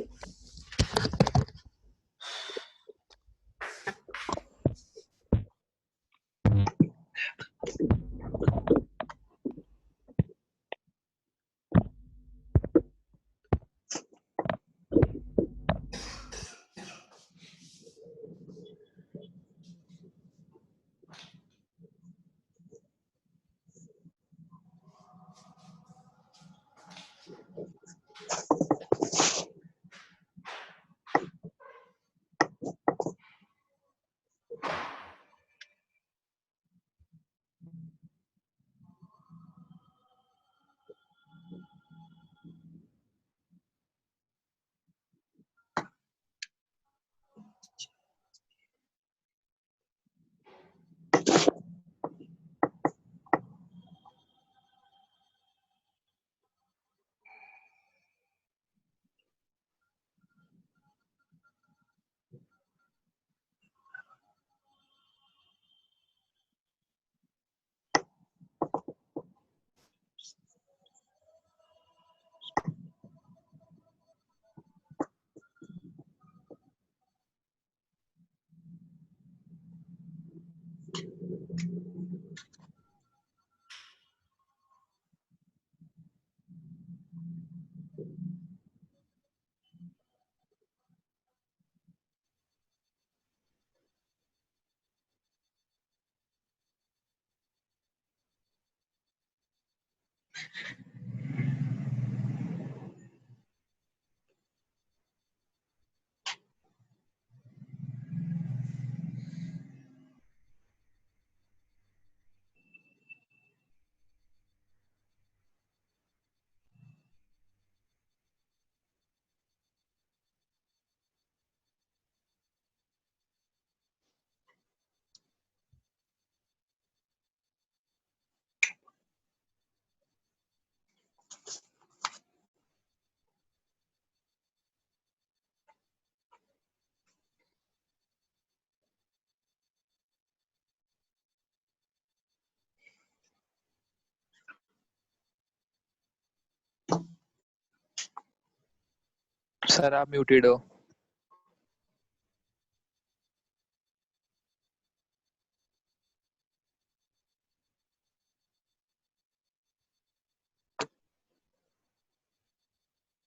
सर आप म्यूटेड हो।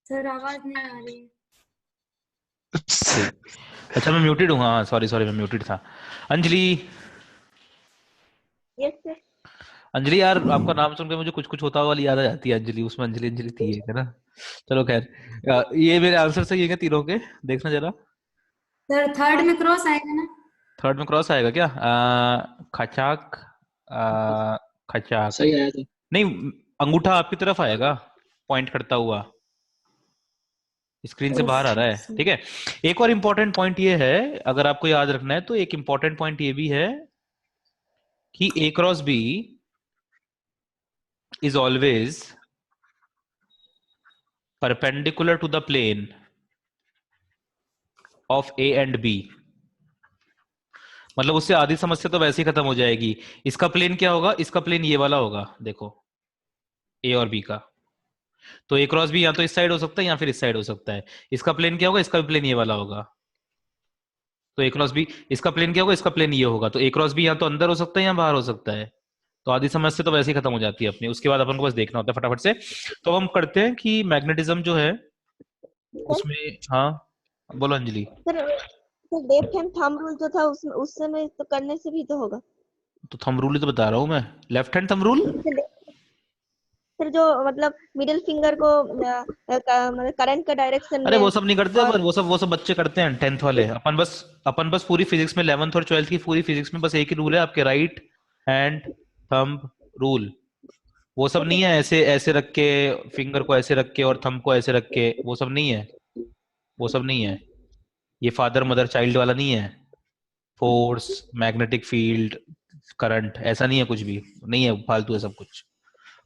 सर आवाज नहीं आ रही है। अच्छा मैं म्यूटेड हूँ, हाँ सॉरी सॉरी, मैं म्यूटेड था। Anjali, yes sir. अंजलि यार आपका नाम सुनकर मुझे कुछ कुछ होता हुआ वाली याद आ जाती है। अंजलि, उसमें अंजलि अंजलि थी एक, है ना? चलो खैर, ये मेरे आंसर सही है क्या तीनों के? देखना जरा। सर थर्ड में क्रॉस आएगा ना? थर्ड में क्रॉस आएगा क्या? खचाक, खचाक। सही आया था। नहीं, अंगूठा आपकी तरफ आएगा पॉइंट करता हुआ, स्क्रीन से बाहर आ रहा है, ठीक है। एक और इंपॉर्टेंट पॉइंट ये है, अगर आपको याद रखना है तो एक इंपॉर्टेंट पॉइंट ये भी है कि A cross B is always perpendicular to the plane of A and B। मतलब उससे आधी समस्या तो वैसे ही खत्म हो जाएगी। इसका प्लेन क्या होगा, इसका प्लेन ये वाला होगा, देखो A और B का। तो A क्रॉस B या तो इस साइड हो सकता है या फिर इस साइड हो सकता है। इसका प्लेन क्या होगा, इसका भी प्लेन ये वाला होगा। तो A क्रॉस B, इसका प्लेन क्या होगा, इसका प्लेन ये होगा। तो A क्रॉस B या तो अंदर हो सकता है या बाहर हो सकता है। तो आधी समस्या तो वैसे ही खत्म हो जाती है अपनी। उसके बाद अपन को बस देखना होता है फटाफट से। तो हम करते हैं कि मैग्नेटिज्म जो है उसमें, हाँ बोलो Anjali. Sir left hand thumb rule जो था उस समय तो करने से भी तो होगा। तो थंब रूल ही तो बता रहा हूँ मैं, left hand thumb rule. Sir जो मतलब मिडिल फिंगर को मतलब करंट का डायरेक्शन अरे में, वो सब नहीं करते और अपन, वो सब बच्चे करते हैं 10th वाले। अपन बस पूरी फिजिक्स में 11th और 12th की पूरी फिजिक्स में बस एक ही रूल है आपके, राइट हैंड थंब रूल। वो सब नहीं है ऐसे ऐसे रख के, फिंगर को ऐसे रख के और थंब को ऐसे रख के, वो सब नहीं है, वो सब नहीं है। ये फादर मदर चाइल्ड वाला नहीं है। फोर्स, मैग्नेटिक फील्ड, करंट, ऐसा नहीं है, कुछ भी नहीं है, फालतू है सब कुछ।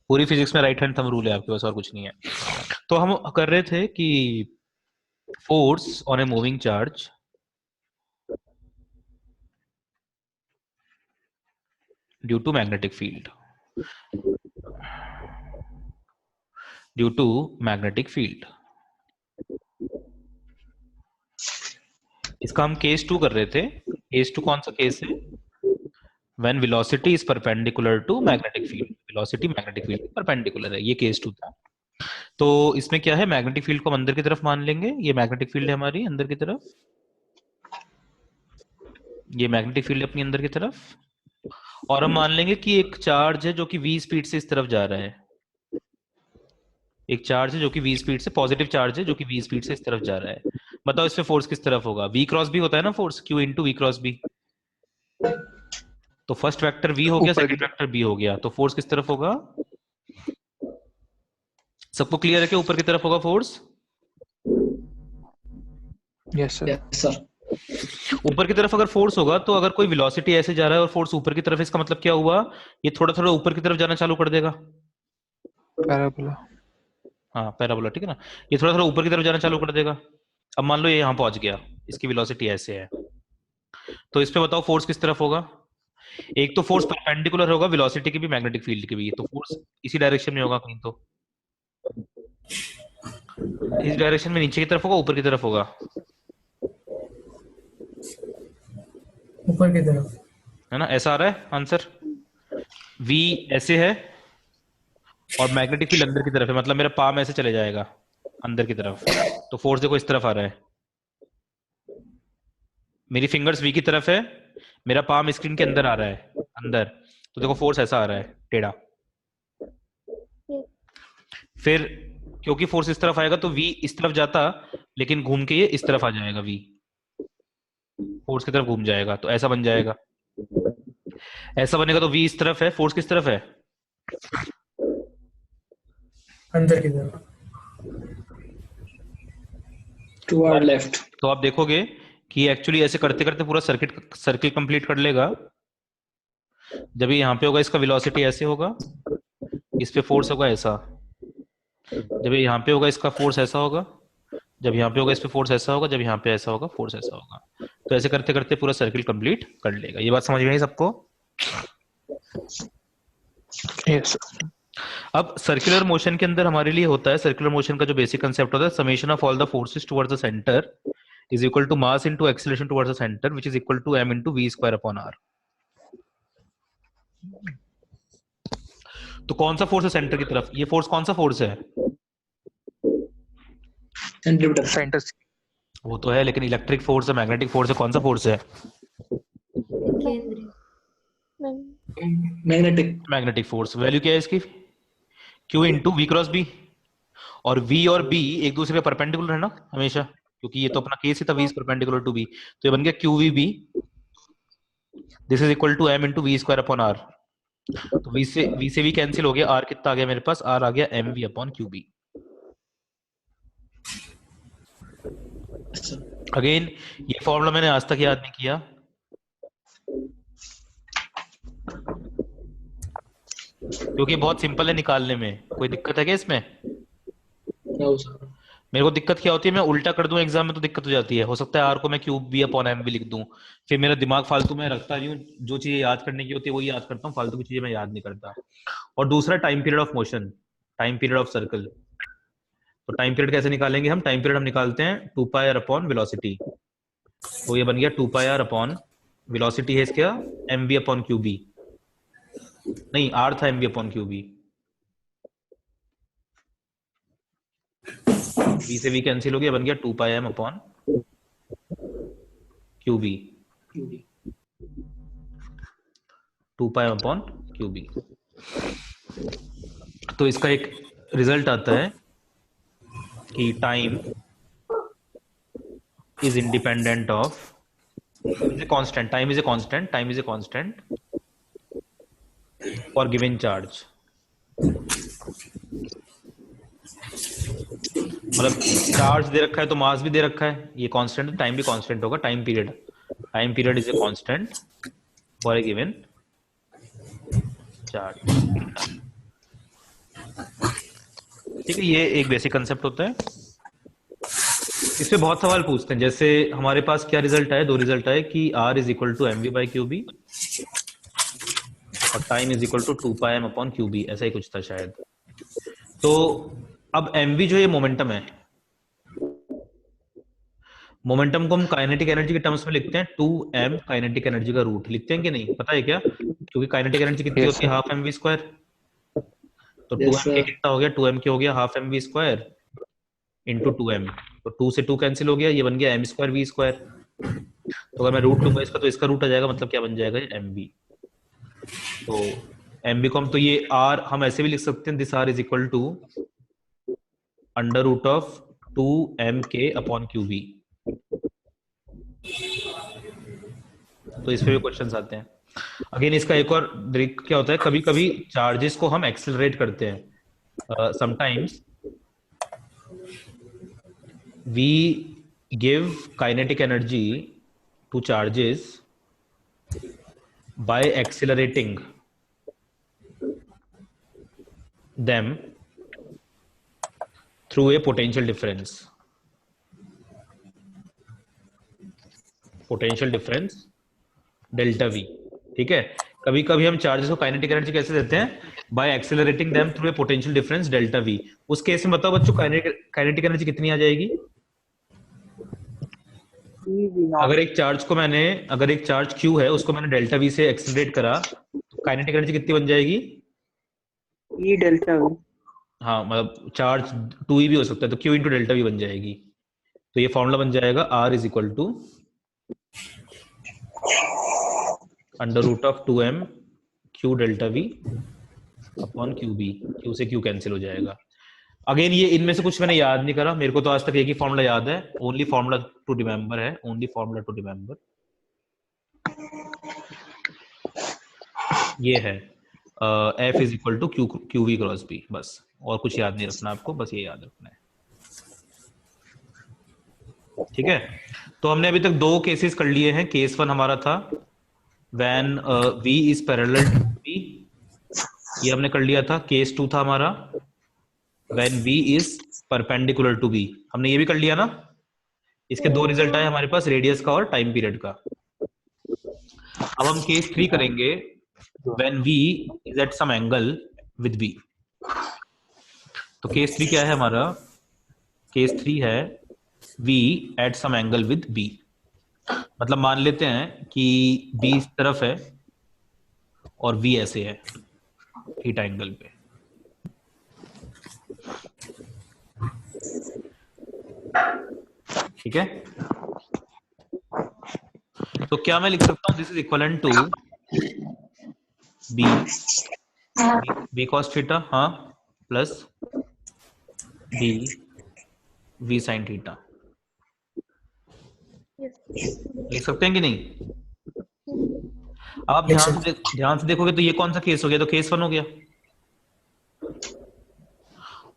पूरी फिजिक्स में राइट हैंड थंब रूल है आपके पास, और कुछ नहीं है। तो हम कर रहे थे कि force on a moving charge due to magnetic field, due to magnetic field. इसका हम केस 2 कर रहे थे। केस 2 कौन सा केस है? When velocity is perpendicular to magnetic field, velocity magnetic field perpendicular है, ये केस 2 था। तो इसमें क्या है, मैग्नेटिक फील्ड को हम अंदर की तरफ मान लेंगे। ये मैग्नेटिक फील्ड है हमारी अंदर की तरफ, ये मैग्नेटिक फील्ड है अपनी अंदर की तरफ। और हम मान लेंगे कि एक चार्ज है जो कि v स्पीड से इस तरफ जा रहा है। एक चार्ज है जो कि v स्पीड से, पॉजिटिव चार्ज है जो कि v स्पीड से इस तरफ जा रहा है। बताओ इसमें फोर्स किस तरफ होगा? v क्रॉस b होता है ना force, q into v cross b। तो फर्स्ट वेक्टर v हो गया, सेकंड वेक्टर b हो गया। तो फोर्स किस तरफ होगा? सबको क्लियर है कि ऊपर की तरफ होगा force? Yes sir. Yes sir. ऊपर की तरफ अगर फोर्स होगा तो अगर कोई वेलोसिटी ऐसे जा रहा है और फोर्स ऊपर की तरफ, इसका मतलब क्या हुआ, ये थोड़ा थोड़ा ऊपर की तरफ जाना चालू कर देगा। पैराबोला। हाँ पैराबोला, ठीक है ना। ये थोड़ा थोड़ा ऊपर की तरफ जाना चालू कर देगा। अब मान लो ये यहाँ पहुंच गया, इसकी वेलोसिटी ऐसे है, तो इस पे बताओ फोर्स किस तरफ होगा? एक तो फोर्स परपेंडिकुलर होगा वेलोसिटी की भी, मैग्नेटिक फील्ड की भी। तो फोर्स इसी डायरेक्शन में होगा कहीं, तो इस डायरेक्शन में नीचे की तरफ होगा, ऊपर की तरफ होगा? ऊपर की तरफ, है ना। ऐसा आ रहा है आंसर। V ऐसे है और मैग्नेटिक फील्ड अंदर की तरफ है, मतलब मेरा पाम ऐसे चले जाएगा अंदर की तरफ। तो फोर्स देखो इस तरफ आ रहा है, मेरी फिंगर्स V की तरफ है, मेरा पाम स्क्रीन के अंदर आ रहा है अंदर। तो देखो फोर्स ऐसा आ रहा है टेढ़ा। फिर क्योंकि फोर्स इस तरफ आएगा तो V इस तरफ जाता, लेकिन घूम के ये इस तरफ आ जाएगा, V फोर्स की तरफ घूम जाएगा, तो ऐसा बन जाएगा। ऐसा बनेगा तो V इस तरफ है, फोर्स किस तरफ है? अंदर की तरफ, टुवर्ड लेफ्ट। तो आप देखोगे कि एक्चुअली ऐसे करते करते पूरा सर्किल कंप्लीट कर लेगा। जब ये यहाँ पे होगा इसका वेलोसिटी ऐसे होगा, इस पे फोर्स होगा ऐसा। जब ये यहाँ पे होगा इसका फोर्स ऐसा होगा, जब यहाँ पे होगा इस पे फोर्स ऐसा होगा, जब यहाँ पे ऐसा होगा फोर्स ऐसा होगा। तो ऐसे करते करते पूरा सर्किल कंप्लीट कर लेगा। ये बात समझ में आई सबको? यस। अब सर्कुलर मोशन के अंदर हमारे लिए होता है, सर्कुलर मोशन का जो बेसिक कंसेप्ट होता है, summation of all the forces towards the centre is equal to mass into acceleration towards the centre which is equal to m into v square upon r। तो कौन सा force है centre की तरफ? ये force कौन सा फोर्स है? सेंटर। वो तो है, लेकिन इलेक्ट्रिक फोर्स है, मैग्नेटिक फोर्स है, कौन सा फोर्स है? Magnetic force. वैल्यू क्या है इसकी? Q into V cross B. और V और B एक दूसरे के परपेंडिकुलर है ना हमेशा, क्योंकि ये तो अपना केस ही था, V is perpendicular to B। तो ये बन गया QVB, this is equal to m into V square upon r। तो v से v कैंसिल हो गया, r कितना आ गया मेरे पास, r आ गया mv अपॉन qb। अगेन ये फॉर्मूला मैंने आज तक याद नहीं किया, क्योंकि बहुत सिंपल है निकालने में। कोई दिक्कत है क्या इसमें? No, sir. मेरे को दिक्कत क्या होती है, मैं उल्टा कर दूं एग्जाम में तो दिक्कत हो जाती है। हो सकता है आर को मैं क्यूब बी अपॉन एम भी लिख दूं, फिर मेरा दिमाग फालतू में रखता नहीं हूँ, जो चीजें याद करने की होती है वही याद करता हूँ, फालतू की चीजें मैं याद नहीं करता। और दूसरा time period of motion, time period of circle. तो टाइम पीरियड कैसे निकालेंगे हम? टाइम पीरियड हम निकालते हैं 2 पाई आर अपॉन वेलोसिटी। तो ये बन गया 2 पाई आर अपॉन वेलोसिटी है इसका M B upon Q B, नहीं आर था M B upon Q B. v से v कैंसिल हो गया, बन गया 2 pi m upon Q B, 2 pi m upon Q B. तो इसका एक रिजल्ट आता है कि time is independent of constant, time is a constant for given charge. मतलब चार्ज दे रखा है तो मास भी दे रखा है, ये कांस्टेंट है, टाइम भी कांस्टेंट होगा। Time period is a constant for a given charge. ठीक है, ये एक बेसिक कंसेप्ट होता है। इसमें बहुत सवाल पूछते हैं, जैसे हमारे पास क्या रिजल्ट आए, दो रिजल्ट आए कि R is equal to mv by Q B और time is equal to 2 pi m upon Q B, ऐसा ही कुछ था शायद। तो अब mv जो ये मोमेंटम है, मोमेंटम को हम काइनेटिक एनर्जी के टर्म्स में लिखते हैं 2m काइनेटिक एनर्जी का रूट लिखते हैं कि नहीं, पता है क्या? क्योंकि काइनेटिक एनर्जी कितनी होती है, हाफ mv स्क्वायर। तो 2m के कितना हो गया, 2m के हो गया half mv square into 2m, तो 2 से 2 कैंसिल हो गया, ये बन गया m स्क्वायर v स्क्वायर। तो अगर मैं रूट लूंगा इसका तो इसका रूट आ जाएगा, मतलब क्या बन जाएगा ये mv। तो mv को हम, तो ये r हम ऐसे भी लिख सकते हैं, this r is equal to under root of 2mk upon QB. तो इस पे भी क्वेश्चंस आते हैं। अगेन इसका एक और ट्रिक क्या होता है, कभी कभी चार्जेस को हम एक्सेलरेट करते हैं। Sometimes we give kinetic energy to charges by accelerating them through a potential difference delta v। ठीक है, कभी कभी हम चार्जेस को काइनेटिक एनर्जी कैसे देते हैं, by accelerating them through a potential difference delta v। उस केस में बताओ बच्चों काइनेटिक एनर्जी कितनी आ जाएगी? अगर एक चार्ज q है उसको मैंने डेल्टा v से एक्सेलरेट करा तो काइनेटिक एनर्जी कितनी बन जाएगी? E delta v। हाँ, मतलब चार्ज 2e भी हो सकता है, तो q इंटू डेल्टा v बन जाएगी। तो ये फॉर्मूला बन जाएगा r is equal to under root of 2m q delta v upon qb, q से q कैंसिल हो जाएगा। अगेन ये इनमें से कुछ मैंने याद नहीं करा, मेरे को तो आज तक एक ही फॉर्मूला याद है, ओनली फॉर्मूला टू रिमेंबर है, ओनली फॉर्मूला टू रिमेंबर ये है F is equal to Q V cross B. बस और कुछ याद नहीं रखना आपको, बस ये याद रखना है। ठीक है, तो हमने अभी तक दो केसेस कर लिए हैं। केस 1 हमारा था when V is parallel to B, ये हमने कर लिया था। केस 2 था हमारा when v is perpendicular to b, हमने ये भी कर लिया ना। इसके दो रिजल्ट आए हमारे पास, रेडियस का और टाइम पीरियड का। अब हम केस 3 करेंगे when v is at some angle with b। तो केस 3 क्या है हमारा? केस 3 है v at some angle with b। मतलब मान लेते हैं कि b इस तरफ है और v ऐसे है थीटा एंगल पे। ठीक है, तो क्या मैं लिख सकता हूं, this is equivalent to B cos theta, हाँ, प्लस वी साइन थीटा। लिख सकते हैं कि नहीं? अब आप ध्यान से देखोगे तो ये कौन सा केस हो गया, तो केस 1 हो गया,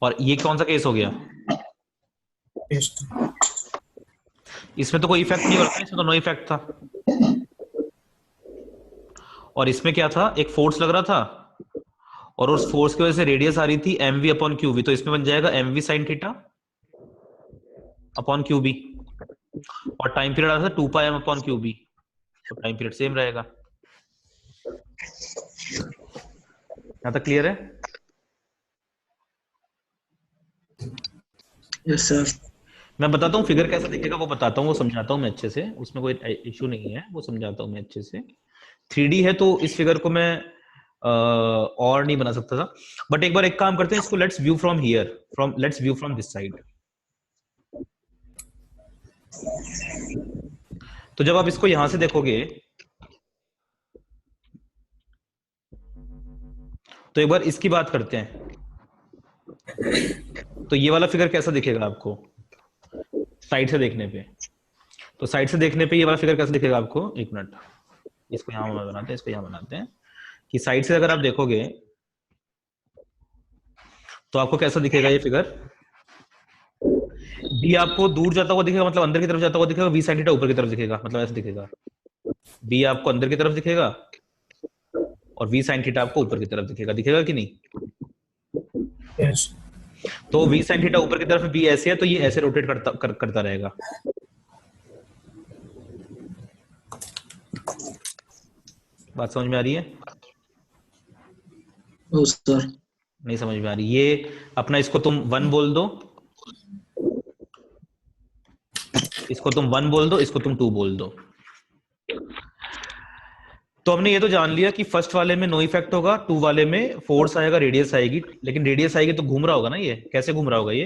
और ये कौन सा केस हो गया, इसमें तो कोई इफेक्ट नहीं हो रहा था, इसमें तो नो इफेक्ट था, और इसमें क्या था, एक फोर्स लग रहा था और उस फोर्स की वजह से रेडियस आ रही थी mv अपॉन qv, तो इसमें बन जाएगा mv sin theta upon qb, और टाइम पीरियड आ रहा था 2πm अपॉन qb, तो टाइम पीरियड सेम रहेगा। यहां तक क्लियर है? Yes sir. मैं बताता हूँ फिगर कैसा दिखेगा, वो बताता हूँ, वो समझाता हूँ मैं अच्छे से, उसमें कोई इशू नहीं है, वो समझाता हूँ मैं अच्छे से। 3D है तो इस फिगर को मैं और नहीं बना सकता था, बट एक बार एक काम करते हैं, इसको let's view from here, let's view from this side. तो जब आप इसको यहां से देखोगे तो एक बार इसकी बात करते हैं, तो ये वाला फिगर कैसा दिखेगा आपको साइड से देखने पे, तो साइड से देखने पे ये वाला फिगर कैसा दिखेगा आपको, एक मिनट, इसको यहां बनाते हैं, इसको यहां बनाते हैं, कि साइड से अगर आप देखोगे तो आपको कैसा दिखेगा ये फिगर, बी आपको दूर जाता हुआ दिखेगा, मतलब अंदर की तरफ जाता हुआ दिखेगा, वी sin थीटा ऊपर की तरफ दिखेगा, मतलब ऐसा दिखेगा, बी आपको अंदर की तरफ दिखेगा और वी sin थीटा आपको ऊपर की तरफ दिखेगा, दिखेगा कि नहीं? यस तो वी sin थीटा ऊपर की तरफ, बी ऐसे है तो ये ऐसे रोटेट करता रहेगा। बात समझ में आ रही है? ओ सर। नहीं समझ में आ रही? ये अपना इसको तुम 1 बोल दो, इसको तुम 1 बोल दो, इसको तुम 2 बोल दो। तो हमने ये तो जान लिया कि फर्स्ट वाले में नो इफेक्ट होगा, 2 वाले में फोर्स आएगा, रेडियस आएगी, लेकिन रेडियस आएगी तो घूम रहा होगा ना, ये कैसे घूम रहा होगा ये,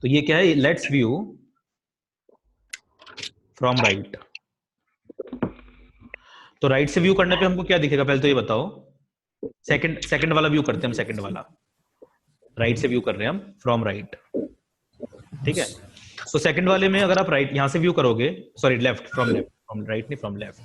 तो ये क्या है, लेट्स व्यू फ्रॉम राइट। तो राइट से व्यू करने पे हमको क्या दिखेगा, पहले तो ये बताओ, सेकंड वाला व्यू करते हैं हम, सेकंड वाला, राइट से व्यू कर रहे हैं हम फ्रॉम राइट, ठीक है। तो सेकंड वाले में अगर आप राइट यहां से व्यू करोगे, सॉरी लेफ्ट, फ्रॉम राइट नहीं, फ्रॉम लेफ्ट,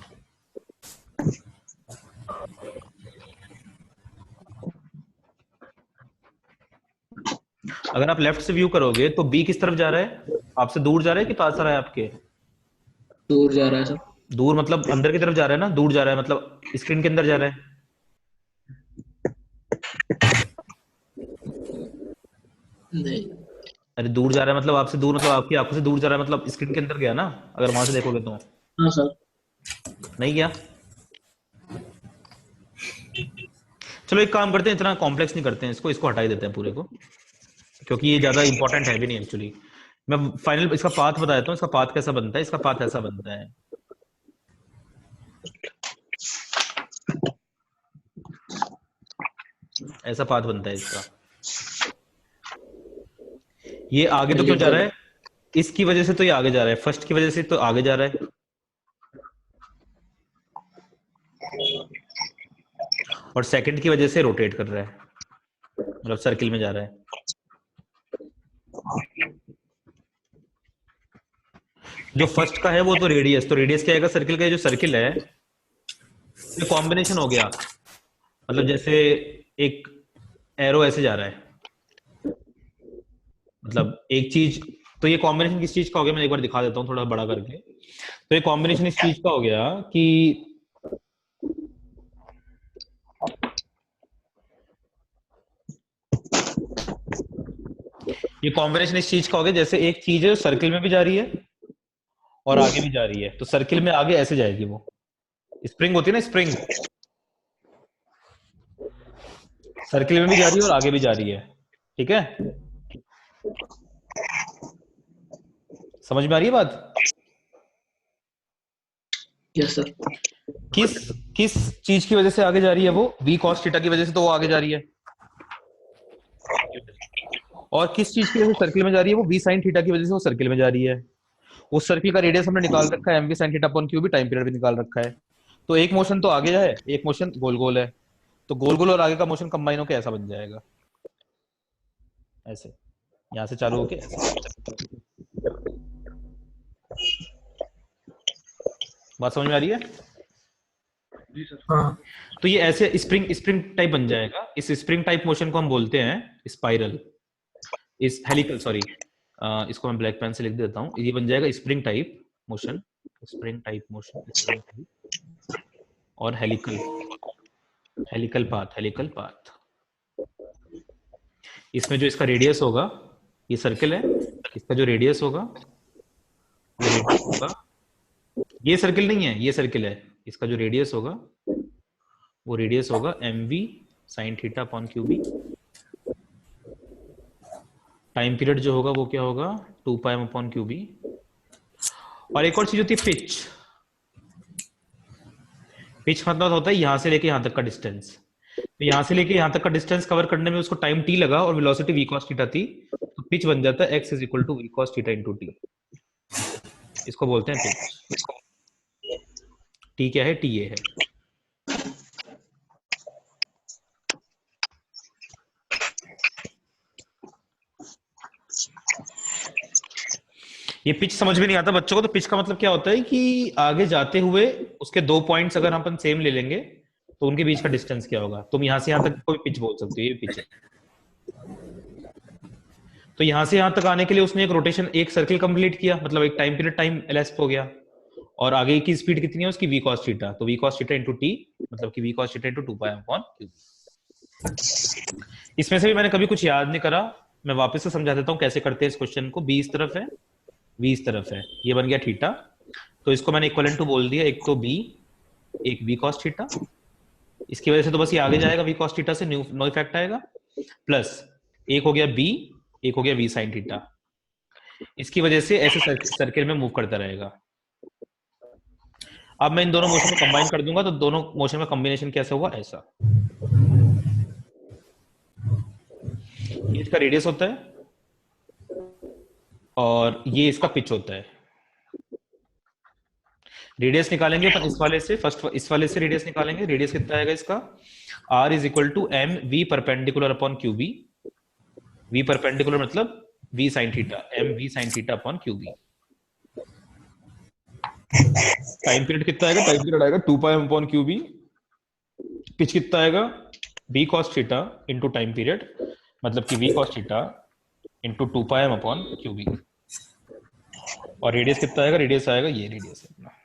अगर आप लेफ्ट से व्यू करोगे तो बी किस तरफ जा रहा है, आपसे दूर जा रहा है कि पास आ रहा है आपके? दूर जा रहा है सर। दूर मतलब अंदर की तरफ जा रहा है ना, दूर जा रहा है मतलब स्क्रीन के अंदर जा रहा है। नहीं। अरे दूर जा रहा है मतलब आपसे दूर, मतलब आपकी आंखों से दूर जा रहा है, मतलब स्क्रीन के अंदर गया ना, अगर वहां से देखोगे तो। हाँ सर। नहीं गया? चलो एक काम करते हैं, इतना कॉम्प्लेक्स नहीं करते हैं इसको हटा ही देते हैं पूरे को, क्योंकि ये ज्यादा इंपॉर्टेंट है भी नहीं एक्चुअली। मैं फाइनल इसका पाथ बता देता हूँ, इसका पाथ कैसा बनता है, इसका पाथ ऐसा बनता है, ऐसा पाथ बनता है इसका। ये आगे तो क्यों जा रहा है, इसकी वजह से तो ये आगे जा रहा है, फर्स्ट की वजह से तो आगे जा रहा है, और सेकंड की वजह से रोटेट कर रहा है, मतलब सर्किल में जा रहा है। जो फर्स्ट का है वो तो रेडियस, तो रेडियस क्या आएगा सर्किल का, जो सर्किल है ये कॉम्बिनेशन हो गया, मतलब जैसे एक एरो ऐसे जा रहा है, मतलब एक चीज, तो ये कॉम्बिनेशन किस चीज का हो गया, मैं एक बार दिखा देता हूँ थोड़ा बड़ा करके। तो ये कॉम्बिनेशन इस चीज का हो गया कि ये कॉम्बिनेशन इस चीज का हो गया, जैसे एक चीज है सर्किल में भी जा रही है और आगे भी जा रही है, तो सर्किल में आगे ऐसे जाएगी, वो स्प्रिंग होती है ना, स्प्रिंग सर्किल में भी जा रही है और आगे भी जा रही है, ठीक है। समझ में आ रही है बात? Yes sir. किस चीज की वजह से आगे जा रही है, वो v cos थीटा की वजह से तो वो आगे जा रही है, और किस चीज की वजह से सर्किल में जा रही है, वो v sin थीटा की वजह से वो सर्किल में जा रही है। उस सर्किल का रेडियस हमने निकाल रखा है, mv sin theta upon q भी, टाइम पीरियड भी निकाल रखा है। तो एक मोशन तो आगे है, एक मोशन गोल गोल है, तो गोल गोल और आगे का मोशन कंबाइन होकर ऐसा बन जाएगा, ऐसे यहां से चालू होके ऐसे। बात समझ में आ रही है? जी सर। हाँ तो ये ऐसे स्प्रिंग टाइप बन जाएगा। इस स्प्रिंग टाइप मोशन को हम बोलते हैं स्पाइरल, इस हेलिकल, सॉरी इसको मैं ब्लैक पेन से लिख देता हूँ। ये बन जाएगा spring type motion, spring type motion, spring type और हेलिकल पाथ। इसमें जो इसका रेडियस होगा, ये सर्कल है, इसका जो रेडियस होगा वो रेडियस होगा, ये सर्कल नहीं है, ये सर्कल है, इसका जो रेडियस होगा वो रेडियस होगा mv sin theta upon qb। Time period जो होगा वो क्या होगा 2 पाई अपॉन qb। और एक और चीज होती है पिच। पिच मतलब होता है यहां से लेके यहां तक का डिस्टेंस। तो यहां से लेके यहां तक का डिस्टेंस कवर करने में उसको टाइम t लगा और वेलोसिटी v cos थीटा थी, तो पिच बन जाता है x = v cos theta * t। इसको बोलते हैं पिच। t क्या है? t ये है। ये पिच समझ में नहीं आता बच्चों को, तो पिच का मतलब क्या होता है कि आगे जाते हुए उसके 2 पॉइंट्स अगर हम अपन सेम ले लेंगे तो उनके बीच का डिस्टेंस क्या होगा। तुम यहां से यहां तक कोई पिच बोल सकते हो, ये पिच है। तो यहां से यहां तक आने के लिए उसने एक रोटेशन, एक सर्कल कंप्लीट किया, मतलब एक टाइम पीरियड टाइम एलएसप हो गया। और आगे की स्पीड कितनी है उसकी? v cos theta. तो v cos थीटा * t मतलब कि v cos theta * 2 pi upon q। इसमें से भी मैंने कभी कुछ याद नहीं करा, मैं वापस से समझा देता हूं कैसे करते हैं इस क्वेश्चन को। b इस तरफ है, v इस तरफ है, ये बन गया थीटा। तो इसको मैंने इक्विवेलेंट टू बोल दिया, एक तो b, एक v cos थीटा। इसकी वजह से तो बस ये आगे जाएगा, v cos थीटा से नो इफेक्ट आएगा, प्लस एक हो गया b, एक हो गया v sin थीटा। इसकी वजह से ऐसे सर्किल में मूव करता रहेगा। अब मैं इन दोनों मोशन को कंबाइन कर दूंगा तो दोनों मोशन में कॉम्बिनेशन कैसा हुआ? ऐसा। ये इसका रेडियस होता है और ये इसका पिच होता है। रेडियस निकालेंगे अपन इस वाले से, फर्स्ट इस वाले से रेडियस निकालेंगे। रेडियस कितना आएगा इसका? r = mv perpendicular upon qb। v perpendicular मतलब v sin theta, mv sin theta upon qb। Time period कितना आएगा? टाइम पीरियड आएगा 2 पाई अपॉन qb। पिच कितना आएगा? v cos theta into time period, मतलब कि v cos theta into 2 pi upon qb। और radius कितना आएगा? रेडियस आएगा, ये रेडियस है अपना।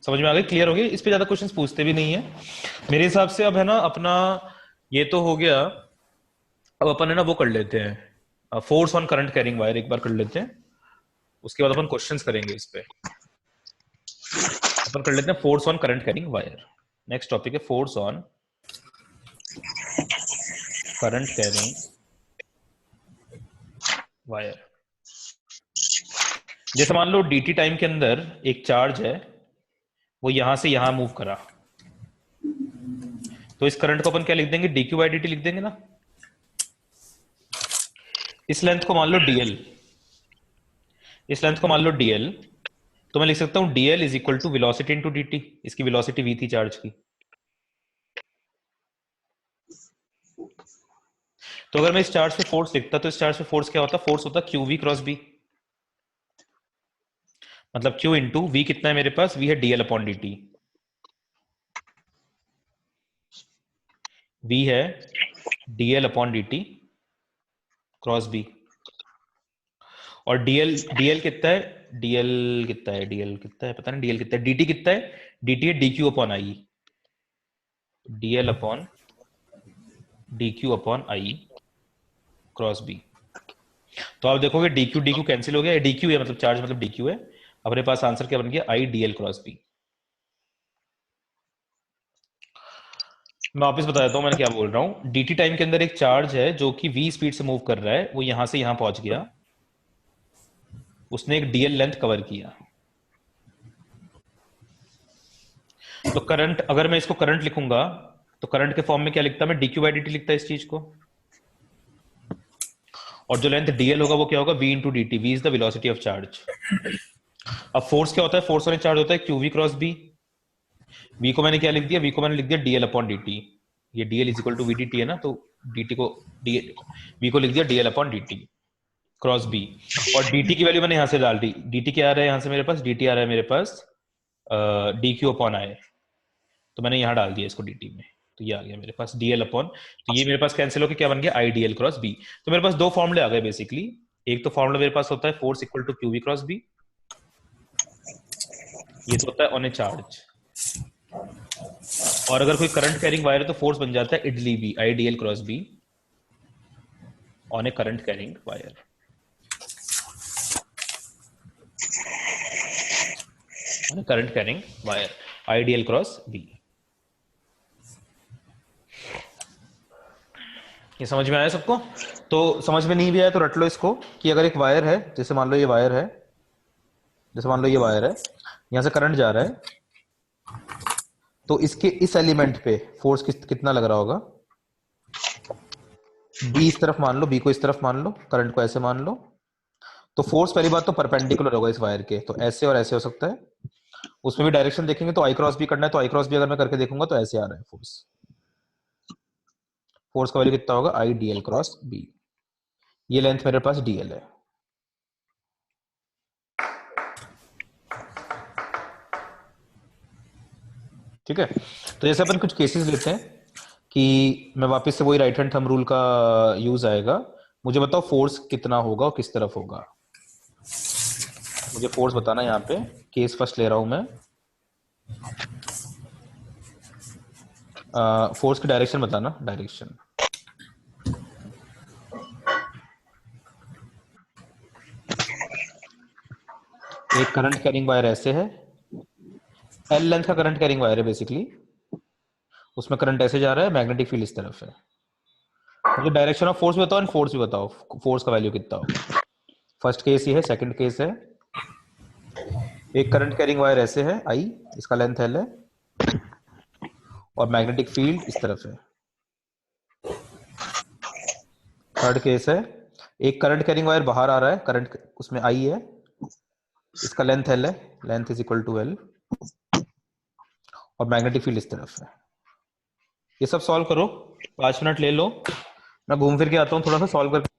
समझ में आ गई? क्लियर हो गई? इस पे ज्यादा क्वेश्चंस पूछते भी नहीं है मेरे हिसाब से। अब है ना अपना ये तो हो गया। अब अपन है ना वो कर लेते हैं, force on current carrying wire एक बार कर लेते हैं, उसके बाद अपन क्वेश्चंस करेंगे इस पे। अपन कर लेते हैं force on current carrying wire. Next topic है force on current carrying wire. जैसे मान लो dt टाइम के अंदर एक चार्ज है, वो यहां से यहां मूव करा, तो इस करंट को अपन क्या लिख देंगे? dq/dt लिख देंगे ना। इस लेंथ को मान लो dl, इस लेंथ को मान लो dl, तो मैं लिख सकता हूं dl = वेलोसिटी इनटू dt। इसकी वेलोसिटी v थी चार्ज की। तो अगर मैं इस चार्ज पे फोर्स लिखता तो इस चार्ज पे फोर्स क्या होता? फोर्स होता qv क्रॉस b, मतलब q इंटू v कितना है मेरे पास? v है dl अपॉन dt। v है dl upon dt cross b। और dl कितना है? dl कितना है पता नहीं। dl कितना है? dt कितना है? dt है dq upon i, dl upon dq upon i cross b। तो आप देखोगे dq कैंसिल हो गया, dq है मतलब चार्ज मतलब dq है। अपने पास आंसर क्या बन गया? i dl cross b। मैं वापस बता देता हूं मैंने क्या बोल रहा हूं। dt टाइम के अंदर एक चार्ज है जो कि v स्पीड से मूव कर रहा है, वो यहां से यहां पहुंच गया, उसने एक dl लेंथ कवर किया। तो करंट, अगर मैं इसको करंट लिखूंगा तो करंट के फॉर्म में क्या लिखता? मैं dq/dt लिखता इस चीज को। और जो लेंथ dl होगा वो क्या होगा? v * dt। v is the velocity of charge. अब फोर्स क्या होता है? फोर्स ऑन चार्ज होता है qv क्रॉस b। v को मैंने क्या लिख दिया? v को मैंने लिख दिया dl अपॉन dt। ये dl = vdt है ना, तो dt को v को लिख दिया dl upon dt cross b। और dt की वैल्यू मैंने यहां से डाल दी। dt क्या आ रहा है यहां से मेरे पास? dt आ रहा है मेरे पास dq अपॉन i। तो मैंने यहाँ डाल दिया इसको dt में, तो ये आ गया मेरे पास dl अपॉन, तो ये मेरे पास कैंसिल होकर क्या बन गया i dl क्रॉस b। तो मेरे पास दो फॉर्मूले आ गए बेसिकली। एक तो फॉर्मूला मेरे पास होता है force equal to qv cross b, ये तो होता है ऑन ए चार्ज, और अगर कोई करंट कैरिंग वायर है तो फोर्स बन जाता है इडली b, i dl cross b on a current carrying wire. Current carrying wire आइडियल क्रॉस बी। ये समझ में आया सबको? तो समझ में नहीं भी आया तो रट लो इसको कि अगर एक वायर है, जैसे मान लो ये वायर है, जैसे मान लो ये वायर है, यहां से करंट जा रहा है, तो इसके इस एलिमेंट पे फोर्स कितना लग रहा होगा? बी इस तरफ मान लो, बी को इस तरफ मान लो, करंट को ऐसे मान लो, तो फोर्स पहली बात तो परपेंडिकुलर होगा इस वायर के, तो ऐसे और ऐसे हो सकता है। उसमें भी डायरेक्शन देखेंगे तो आई क्रॉस बी करना है, तो आई क्रॉस बी अगर मैं करके देखूंगा तो ऐसे आ रहा है फोर्स। फोर्स का वैल्यू कितना होगा? I D L cross B. ये लेंथ मेरे पास डी एल है। ठीक है, तो जैसे अपन कुछ केसेस लेते हैं कि मैं वापस से वही राइट हैंड थंब रूल का यूज आएगा। मुझे बताओ फोर्स कितना होगा और किस तरफ होगा? मुझे फोर्स बताना। यहाँ पे केस फर्स्ट ले रहा हूं मैं। फोर्स की डायरेक्शन बताना, डायरेक्शन। एक करंट कैरिंग वायर ऐसे है, एल लेंथ का करंट कैरिंग वायर है बेसिकली, उसमें करंट ऐसे जा रहा है, मैग्नेटिक फील्ड इस तरफ है। मुझे डायरेक्शन ऑफ फोर्स भी बताओ, एंड फोर्स भी बताओ, फोर्स का वैल्यू कितना होगा। फर्स्ट केस ये है, सेकंड केस है, एक करंट कैरिंग वायर ऐसे है आई, इसका लेंथ एल है, और मैग्नेटिक फील्ड इस तरफ है। थर्ड केस है, एक करंट कैरिंग वायर बाहर आ रहा है, करंट उसमें आई है, इसका लेंथ एल है, length is equal to L, और मैग्नेटिक फील्ड इस तरफ है। ये सब सॉल्व करो, 5 मिनट ले लो, मैं घूम फिर के आता हूँ थोड़ा सा सॉल्व करके।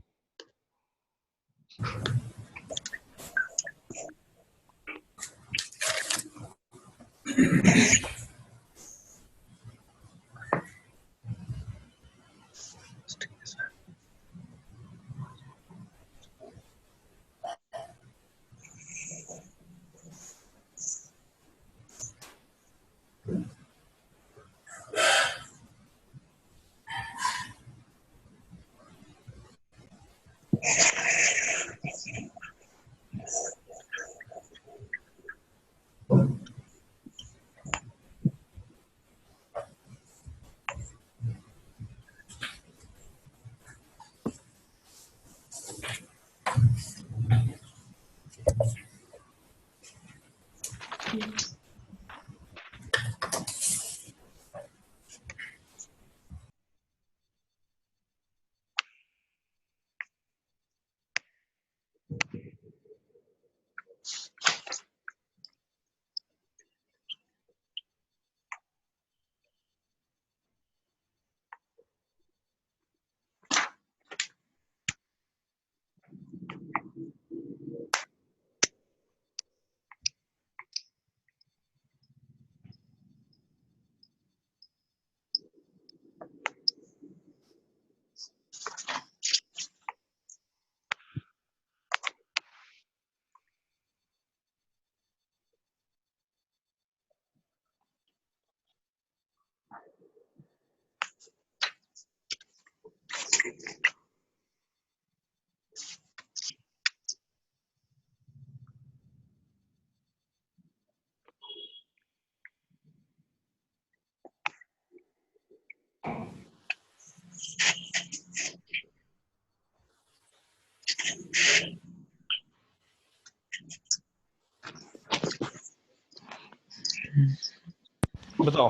बताओ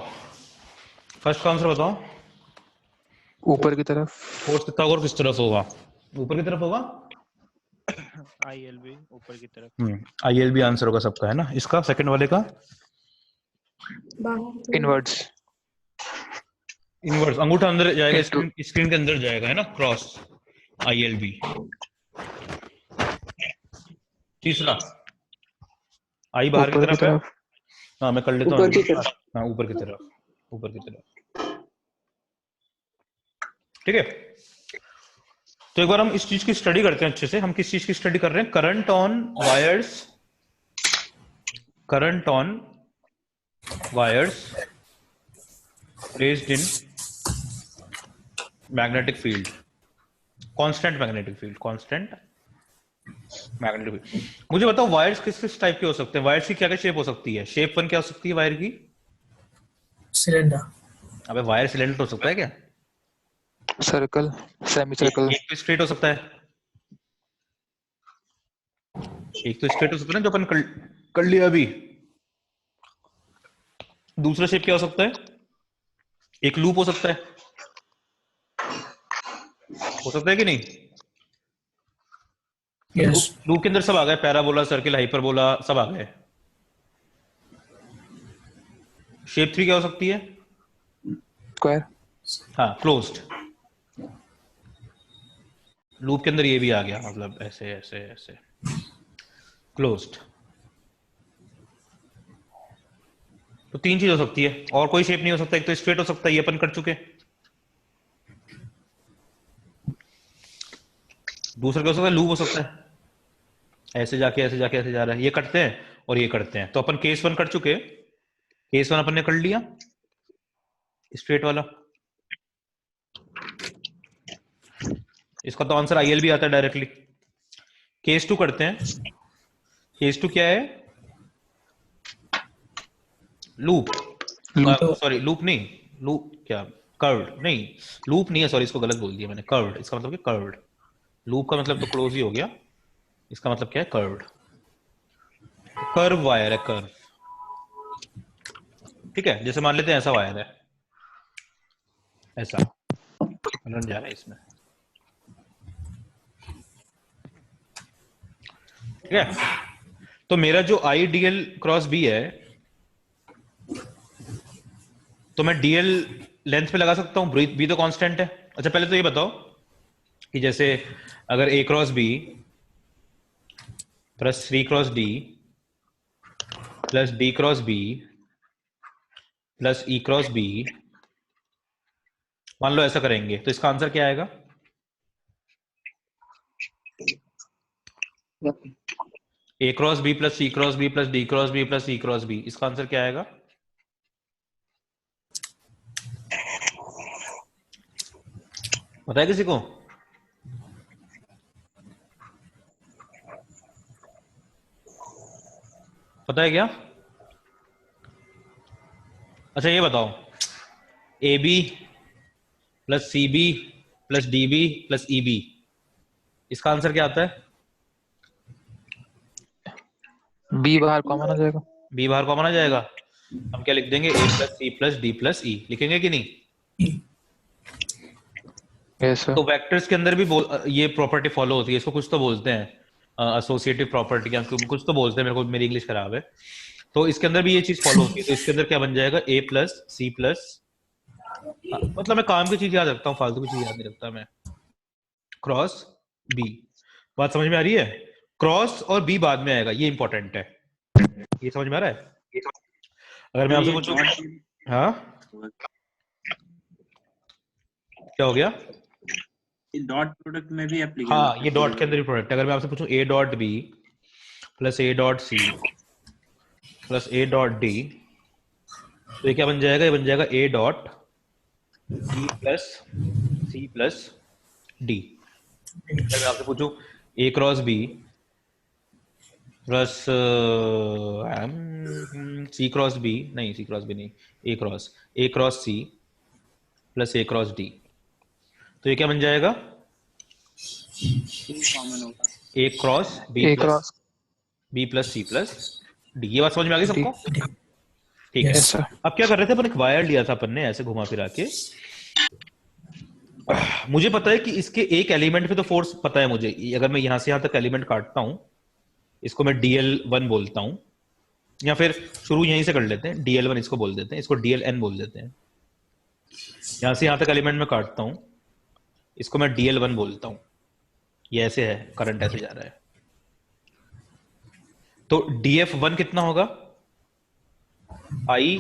फर्स्ट का आंसर बताओ। ऊपर की तरफ। फोर्स कितना होगा और किस तरफ होगा? ऊपर की तरफ होगा। ILB ऊपर की तरफ। ILB आंसर होगा सबका, है ना? इसका सेकंड वाले का इनवर्ड्स। इनवर्स, अंगूठा अंदर जाएगा, स्क्रीन के अंदर जाएगा, है ना? Cross ILB। तीसरा आई बाहर की तरफ है। हाँ मैं कर लेता हूँ। हाँ ऊपर की तरफ। ऊपर की तरफ। ठीक है, तो एक बार हम इस चीज की स्टडी करते हैं अच्छे से। हम किस चीज की स्टडी कर रहे हैं? Current on wires, current on wires placed in magnetic field, constant magnetic field, constant magnetic field. मुझे बताओ वायर्स किस किस टाइप के हो सकते हैं? वायर्स की क्या क्या शेप हो सकती है? शेप 1 क्या हो सकती है वायर की? सिलेंडर। अबे वायर सिलेंडर हो सकता है क्या? Circle, semi circle. एक तो स्ट्रेट हो सकता है, एक तो स्ट्रेट हो सकता है ना जो अपन कर लिया अभी। दूसरा शेप क्या हो सकता है? एक लूप हो सकता है, हो सकता है कि नहीं? यस। लूप के अंदर सब आ गए, पैराबोला, सर्किल, हाइपरबोला, सब आ गए। शेप 3 क्या हो सकती है? स्क्वायर। हाँ, क्लोज्ड। लूप के अंदर ये भी आ गया, मतलब ऐसे ऐसे ऐसे, क्लोज्ड। तो 3 चीज हो सकती है, और कोई शेप नहीं हो सकता। एक तो स्ट्रेट हो सकता है, ये अपन कर चुके। दूसरा क्या हो सकता है? लूप हो सकता है, ऐसे जाके ऐसे जाके ऐसे जा रहा है। ये करते हैं और ये करते हैं। तो अपन केस 1 कर चुके, केस 1 अपन ने कर लिया, स्ट्रेट वाला। इसका तो आंसर IL भी आता है डायरेक्टली। केस 2 करते हैं। केस 2 क्या है? लूप, सॉरी लूप नहीं, लूप क्या, कर्व्ड नहीं, लूप नहीं है, सॉरी इसको गलत बोल दिया मैंने। कर्व्ड, इसका मतलब क्या? कर्व्ड। लूप का मतलब तो क्लोज ही हो गया, इसका मतलब क्या है? कर्व्ड। कर्व वायर है, कर्व। ठीक है, जैसे मान लेते हैं ऐसा वायर है, ऐसा करंट जा रहा है इसमें। ठीक है, तो मेरा जो IDL क्रॉस B है, तो मैं DL लेंथ पे लगा सकता हूँ, B तो कांस्टेंट है। अच्छा पहले तो ये बताओ कि जैसे अगर A cross B plus 3 cross D plus D cross B plus E cross B, मान लो ऐसा करेंगे, तो इसका आंसर क्या आएगा? A cross B plus C cross B plus D cross B plus E cross B, इसका आंसर क्या आएगा? पता है किसी को? पता है क्या? अच्छा ये बताओ, AB plus CB plus DB plus EB, इसका आंसर क्या आता है? बी बाहर कॉमन आ जाएगा। B बाहर कॉमन आ जाएगा। हम क्या लिख देंगे? A plus C plus D plus E लिखेंगे कि नहीं? yes, तो वेक्टर्स के अंदर भी ये प्रॉपर्टी फॉलो होती है। इसको कुछ तो बोलते हैं एसोसिएटिव प्रॉपर्टी, या कुछ तो बोलते हैं, मेरे को मेरी इंग्लिश खराब है। तो इसके अंदर भी ये चीज फॉलो होती है। तो इसके अंदर क्या बन जाएगा? A प्लस C प्लस, मतलब मैं काम की चीज याद रखता हूँ, फालतू की चीज याद नहीं रखता मैं। क्रॉस B, बात समझ में आ रही है? क्रॉस और B बाद में आएगा, ये इंपॉर्टेंट है। ये समझ में आ रहा है? अगर मैं आपसे पूछूं, हाँ क्या हो गया? डॉट प्रोडक्ट में भी एप्लीकेबल। हाँ, ये डॉट के अंदर भी प्रोडक्ट है। अगर मैं आपसे पूछूं A dot B plus A dot C plus A dot D, तो ये क्या बन जाएगा? ये बन जाएगा A dot B plus C plus D। अगर मैं आपसे पूछूं A cross B plus C cross B, नहीं C क्रॉस B नहीं, A cross C plus A cross D, तो ये क्या बन जाएगा? A cross B plus B plus C plus D। ये बात समझ में आ गई सबको? ठीक है। अब क्या कर रहे थे अपन? एक वायर लिया था अपन ने ऐसे घुमा फिरा के। मुझे पता है कि इसके एक एलिमेंट पे तो फोर्स पता है मुझे। अगर मैं यहां से यहां तक एलिमेंट काटता हूं, इसको मैं DL1 बोलता हूं, या फिर शुरू यहीं से कर लेते हैं, DL1 इसको बोल देते हैं, इसको DLN बोल देते हैं। यहां से यहां तक एलिमेंट में काटता हूं, इसको मैं DL1 बोलता हूं। ये ऐसे है, करंट ऐसे जा रहा है। तो DF1 कितना होगा? I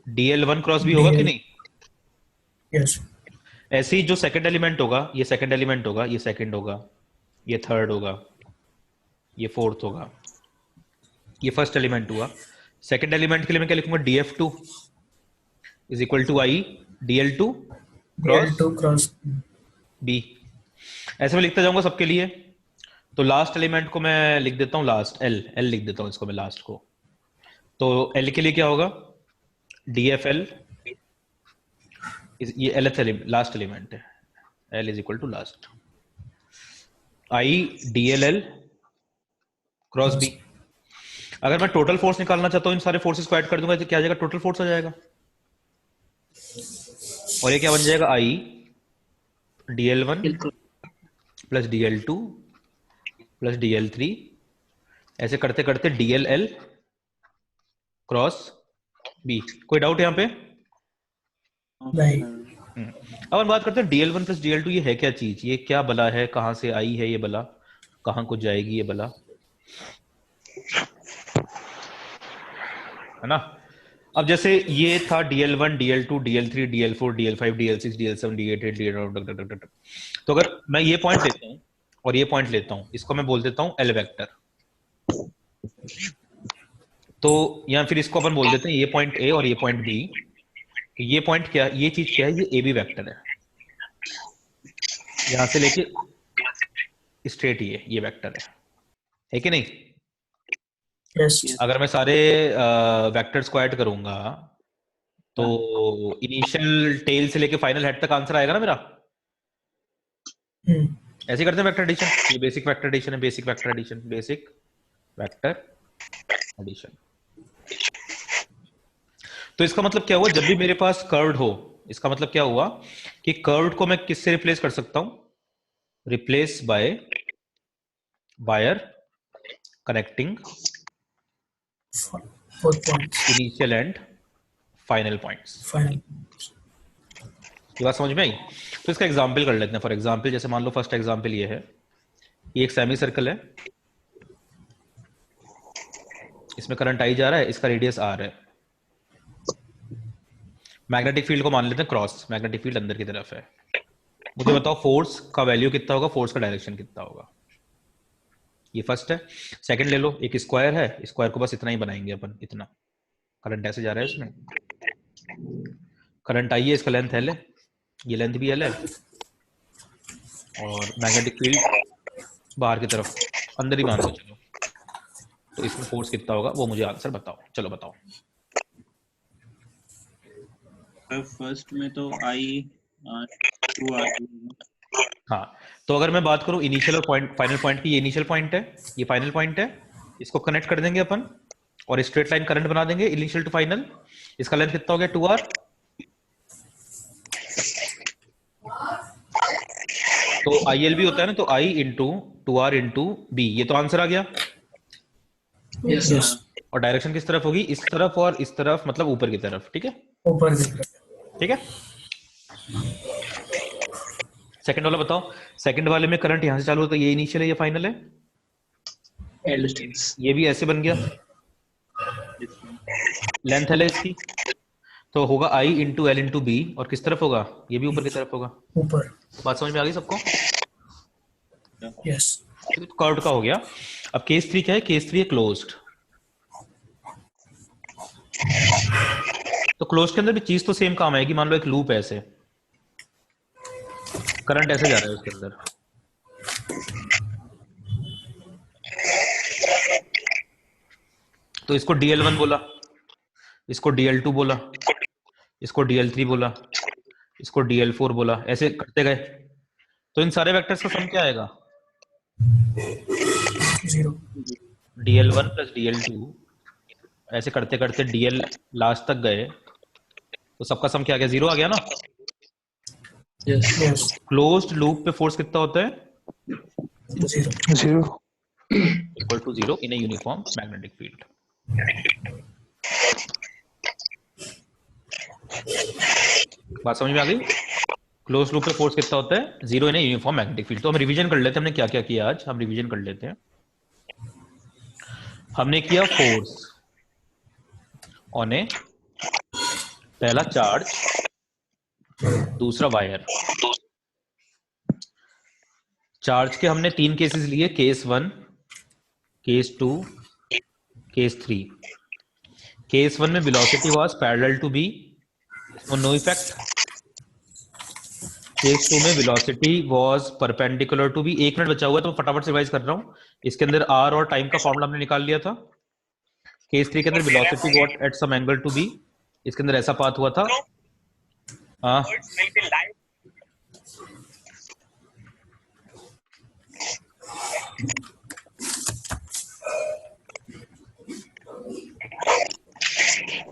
DL1 क्रॉस B होगा कि नहीं? यस ऐसे ही जो सेकंड एलिमेंट होगा, ये सेकंड एलिमेंट होगा, ये सेकंड होगा, ये थर्ड होगा, ये फोर्थ होगा, ये फर्स्ट एलिमेंट हुआ। सेकंड एलिमेंट के लिए मैं क्या लिखूंगा? DF2 is equal to I DL2 cross B। ऐसे मैं लिखता जाऊंगा सबके लिए। तो लास्ट एलिमेंट को मैं लिख देता हूँ लास्ट, L लिख देता हूँ इसको मैं लास्ट को। तो L के लिए क्या होगा? DFL, ये लास्ट एलिमेंट है, L is equal to last. I DLL cross B। अगर मैं टोटल फोर्स निकालना चाहता हूँ, इन सारे फोर्सेस को ऐड कर दूंगा तो क्या आ जाएगा? टोटल फोर्स आ जाएगा। और ये क्या बन जाएगा? I DL1 plus DL2 plus DL3, ऐसे करते करते DLL क्रॉस B। कोई डाउट यहाँ पे? नहीं। अब हम बात करते हैं DL1 प्लस DL2, ये है क्या चीज? ये क्या बला है? कहां से आई है ये बला? कहां को जाएगी ये बला? है ना? अब जैसे ये था DL1 DL2 DL3 DL4 DL5 DL6 DL7 D8 DL9। तो अगर मैं ये पॉइंट लेता हूं और ये पॉइंट लेता हूं, इसको मैं बोल देता हूं L वेक्टर। तो या फिर इसको अपन बोल देते हैं ये पॉइंट A और ये पॉइंट B। तो ये पॉइंट क्या, ये चीज क्या है? ये AB वेक्टर है। यहां से लेके स्ट्रेट ये वेक्टर है कि नहीं? यस अगर मैं सारे वेक्टर्स को ऐड करूंगा तो इनिशियल टेल से लेके फाइनल हेड तक आंसर आएगा ना मेरा। ऐसे करते हैं वेक्टर एडिशन। ये बेसिक वेक्टर एडिशन है, basic vector addition, basic vector addition. तो इसका मतलब क्या हुआ? जब भी मेरे पास कर्व्ड हो, इसका मतलब क्या हुआ कि कर्व्ड को मैं किससे रिप्लेस कर सकता हूं? Replace by wire connecting initial and final points. ये बात समझ में आई? तो इसका एग्जांपल कर लेते हैं। फॉर एग्जांपल जैसे मान लो फर्स्ट एग्जांपल ये है, ये एक सेमी सर्कल है, इसमें करंट आई जा रहा है, इसका रेडियस R है। मैग्नेटिक फील्ड को मान लेते हैं क्रॉस, मैग्नेटिक फील्ड अंदर की तरफ है। मुझे बताओ फोर्स का वैल्यू कितना होगा, फोर्स का डायरेक्शन कितना होगा? ये फर्स्ट है। सेकंड ले लो, एक स्क्वायर है, स्क्वायर को बस इतना ही बनाएंगे अपन, इतना। करंट ऐसे जा रहा है इसमें, करंट आई है, इसका लेंथ L है, ये लेंथ भी L है, और मैग्नेटिक फील्ड बाहर की तरफ अंदर ही मान लो चलो। तो इसमें फोर्स कितना होगा वो मुझे आंसर बताओ। चलो बताओ। फर्स्ट में तो I 2R। हाँ, तो अगर मैं बात करूं इनिशियल और पॉइंट फाइनल पॉइंट की, ये इनिशियल पॉइंट है, ये फाइनल पॉइंट है, इसको कनेक्ट कर देंगे अपन और स्ट्रेट लाइन करंट बना देंगे इनिशियल टू फाइनल। इसका लेंथ कितना हो गया? 2R। तो IL भी होता है ना, तो I into 2R into B, ये तो आंसर आ गया। यस और डायरेक्शन किस तरफ होगी? इस तरफ और इस तरफ, मतलब ऊपर की तरफ। ठीक है, ऊपर की तरफ। ठीक है। सेकंड वाला बताओ। सेकंड वाले में करंट यहां से चालू होता है, ये इनिशियल है, ये फाइनल है, L डिस्टेंस। ये भी ऐसे बन गया, लेंथ है इसकी, तो होगा I into L into B, और किस तरफ होगा? ये भी ऊपर की तरफ होगा। ऊपर। बात समझ में आ गई सबको? यस तो कर्व का हो गया। अब केस 3 क्या है? केस 3 है क्लोज्ड। तो क्लोज के अंदर भी चीज तो सेम काम आएगी। मान लो एक लूप है, ऐसे करंट ऐसे जा रहा है उसके अंदर, तो इसको DL1 बोला, इसको DL2 बोला, इसको DL3 बोला, इसको DL4 बोला, ऐसे करते गए। तो इन सारे वेक्टर्स का सम क्या आएगा? 0। DL1 प्लस DL2, ऐसे करते करते DL लास्ट तक गए, तो सबका सम क्या आ गया? 0 आ गया ना। यस क्लोज्ड लूप पे फोर्स कितना होता है? 0 equal to 0 in a uniform magnetic field. बात समझ में आ गई? क्लोज लूप पे फोर्स कितना होता है? 0 in a uniform magnetic field. तो हम रिवीजन कर लेते हैं, हमने क्या क्या किया आज, हम रिवीजन कर लेते हैं। हमने किया फोर्स ऑन ए पहला चार्ज, दूसरा वायर। चार्ज के हमने 3 केसेस लिए, केस 1, केस 2, केस 3। केस 1 में velocity was parallel to B, no effect. Case 2 में velocity was perpendicular to B. 1 minute बचा हुआ है तो मैं फटाफट से रिवाइज कर रहा हूँ। इसके अंदर आर और टाइम का फॉर्मूला हमने निकाल लिया था। केस 3 के अंदर velocity what at some angle to B, इसके अंदर ऐसा पाथ हुआ था। हाँ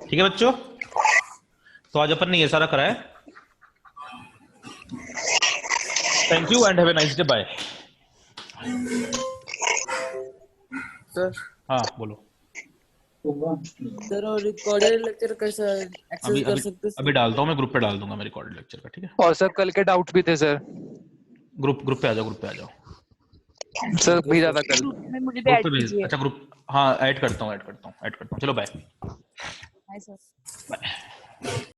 ठीक है बच्चों, तो आज अपन ने ये सारा करा है। Thank you and have a nice day, bye. Sir हाँ बोलो सर, और रिकॉर्डेड लेक्चर कैसा एक्सेस कर सकते हैं? अभी डालता हूँ मैं, ग्रुप पे डाल दूंगा मैं रिकॉर्डेड लेक्चर का, ठीक है। और सर कल के डाउट भी थे सर। ग्रुप पे आ जाओ, ग्रुप पे आ जाओ सर, भेजा था कल। मुझे भी ऐड ग्रुप पे कीजिए। अच्छा ग्रुप, हाँ ऐड करता हूँ। चलो बाय। Bye sir. बाय।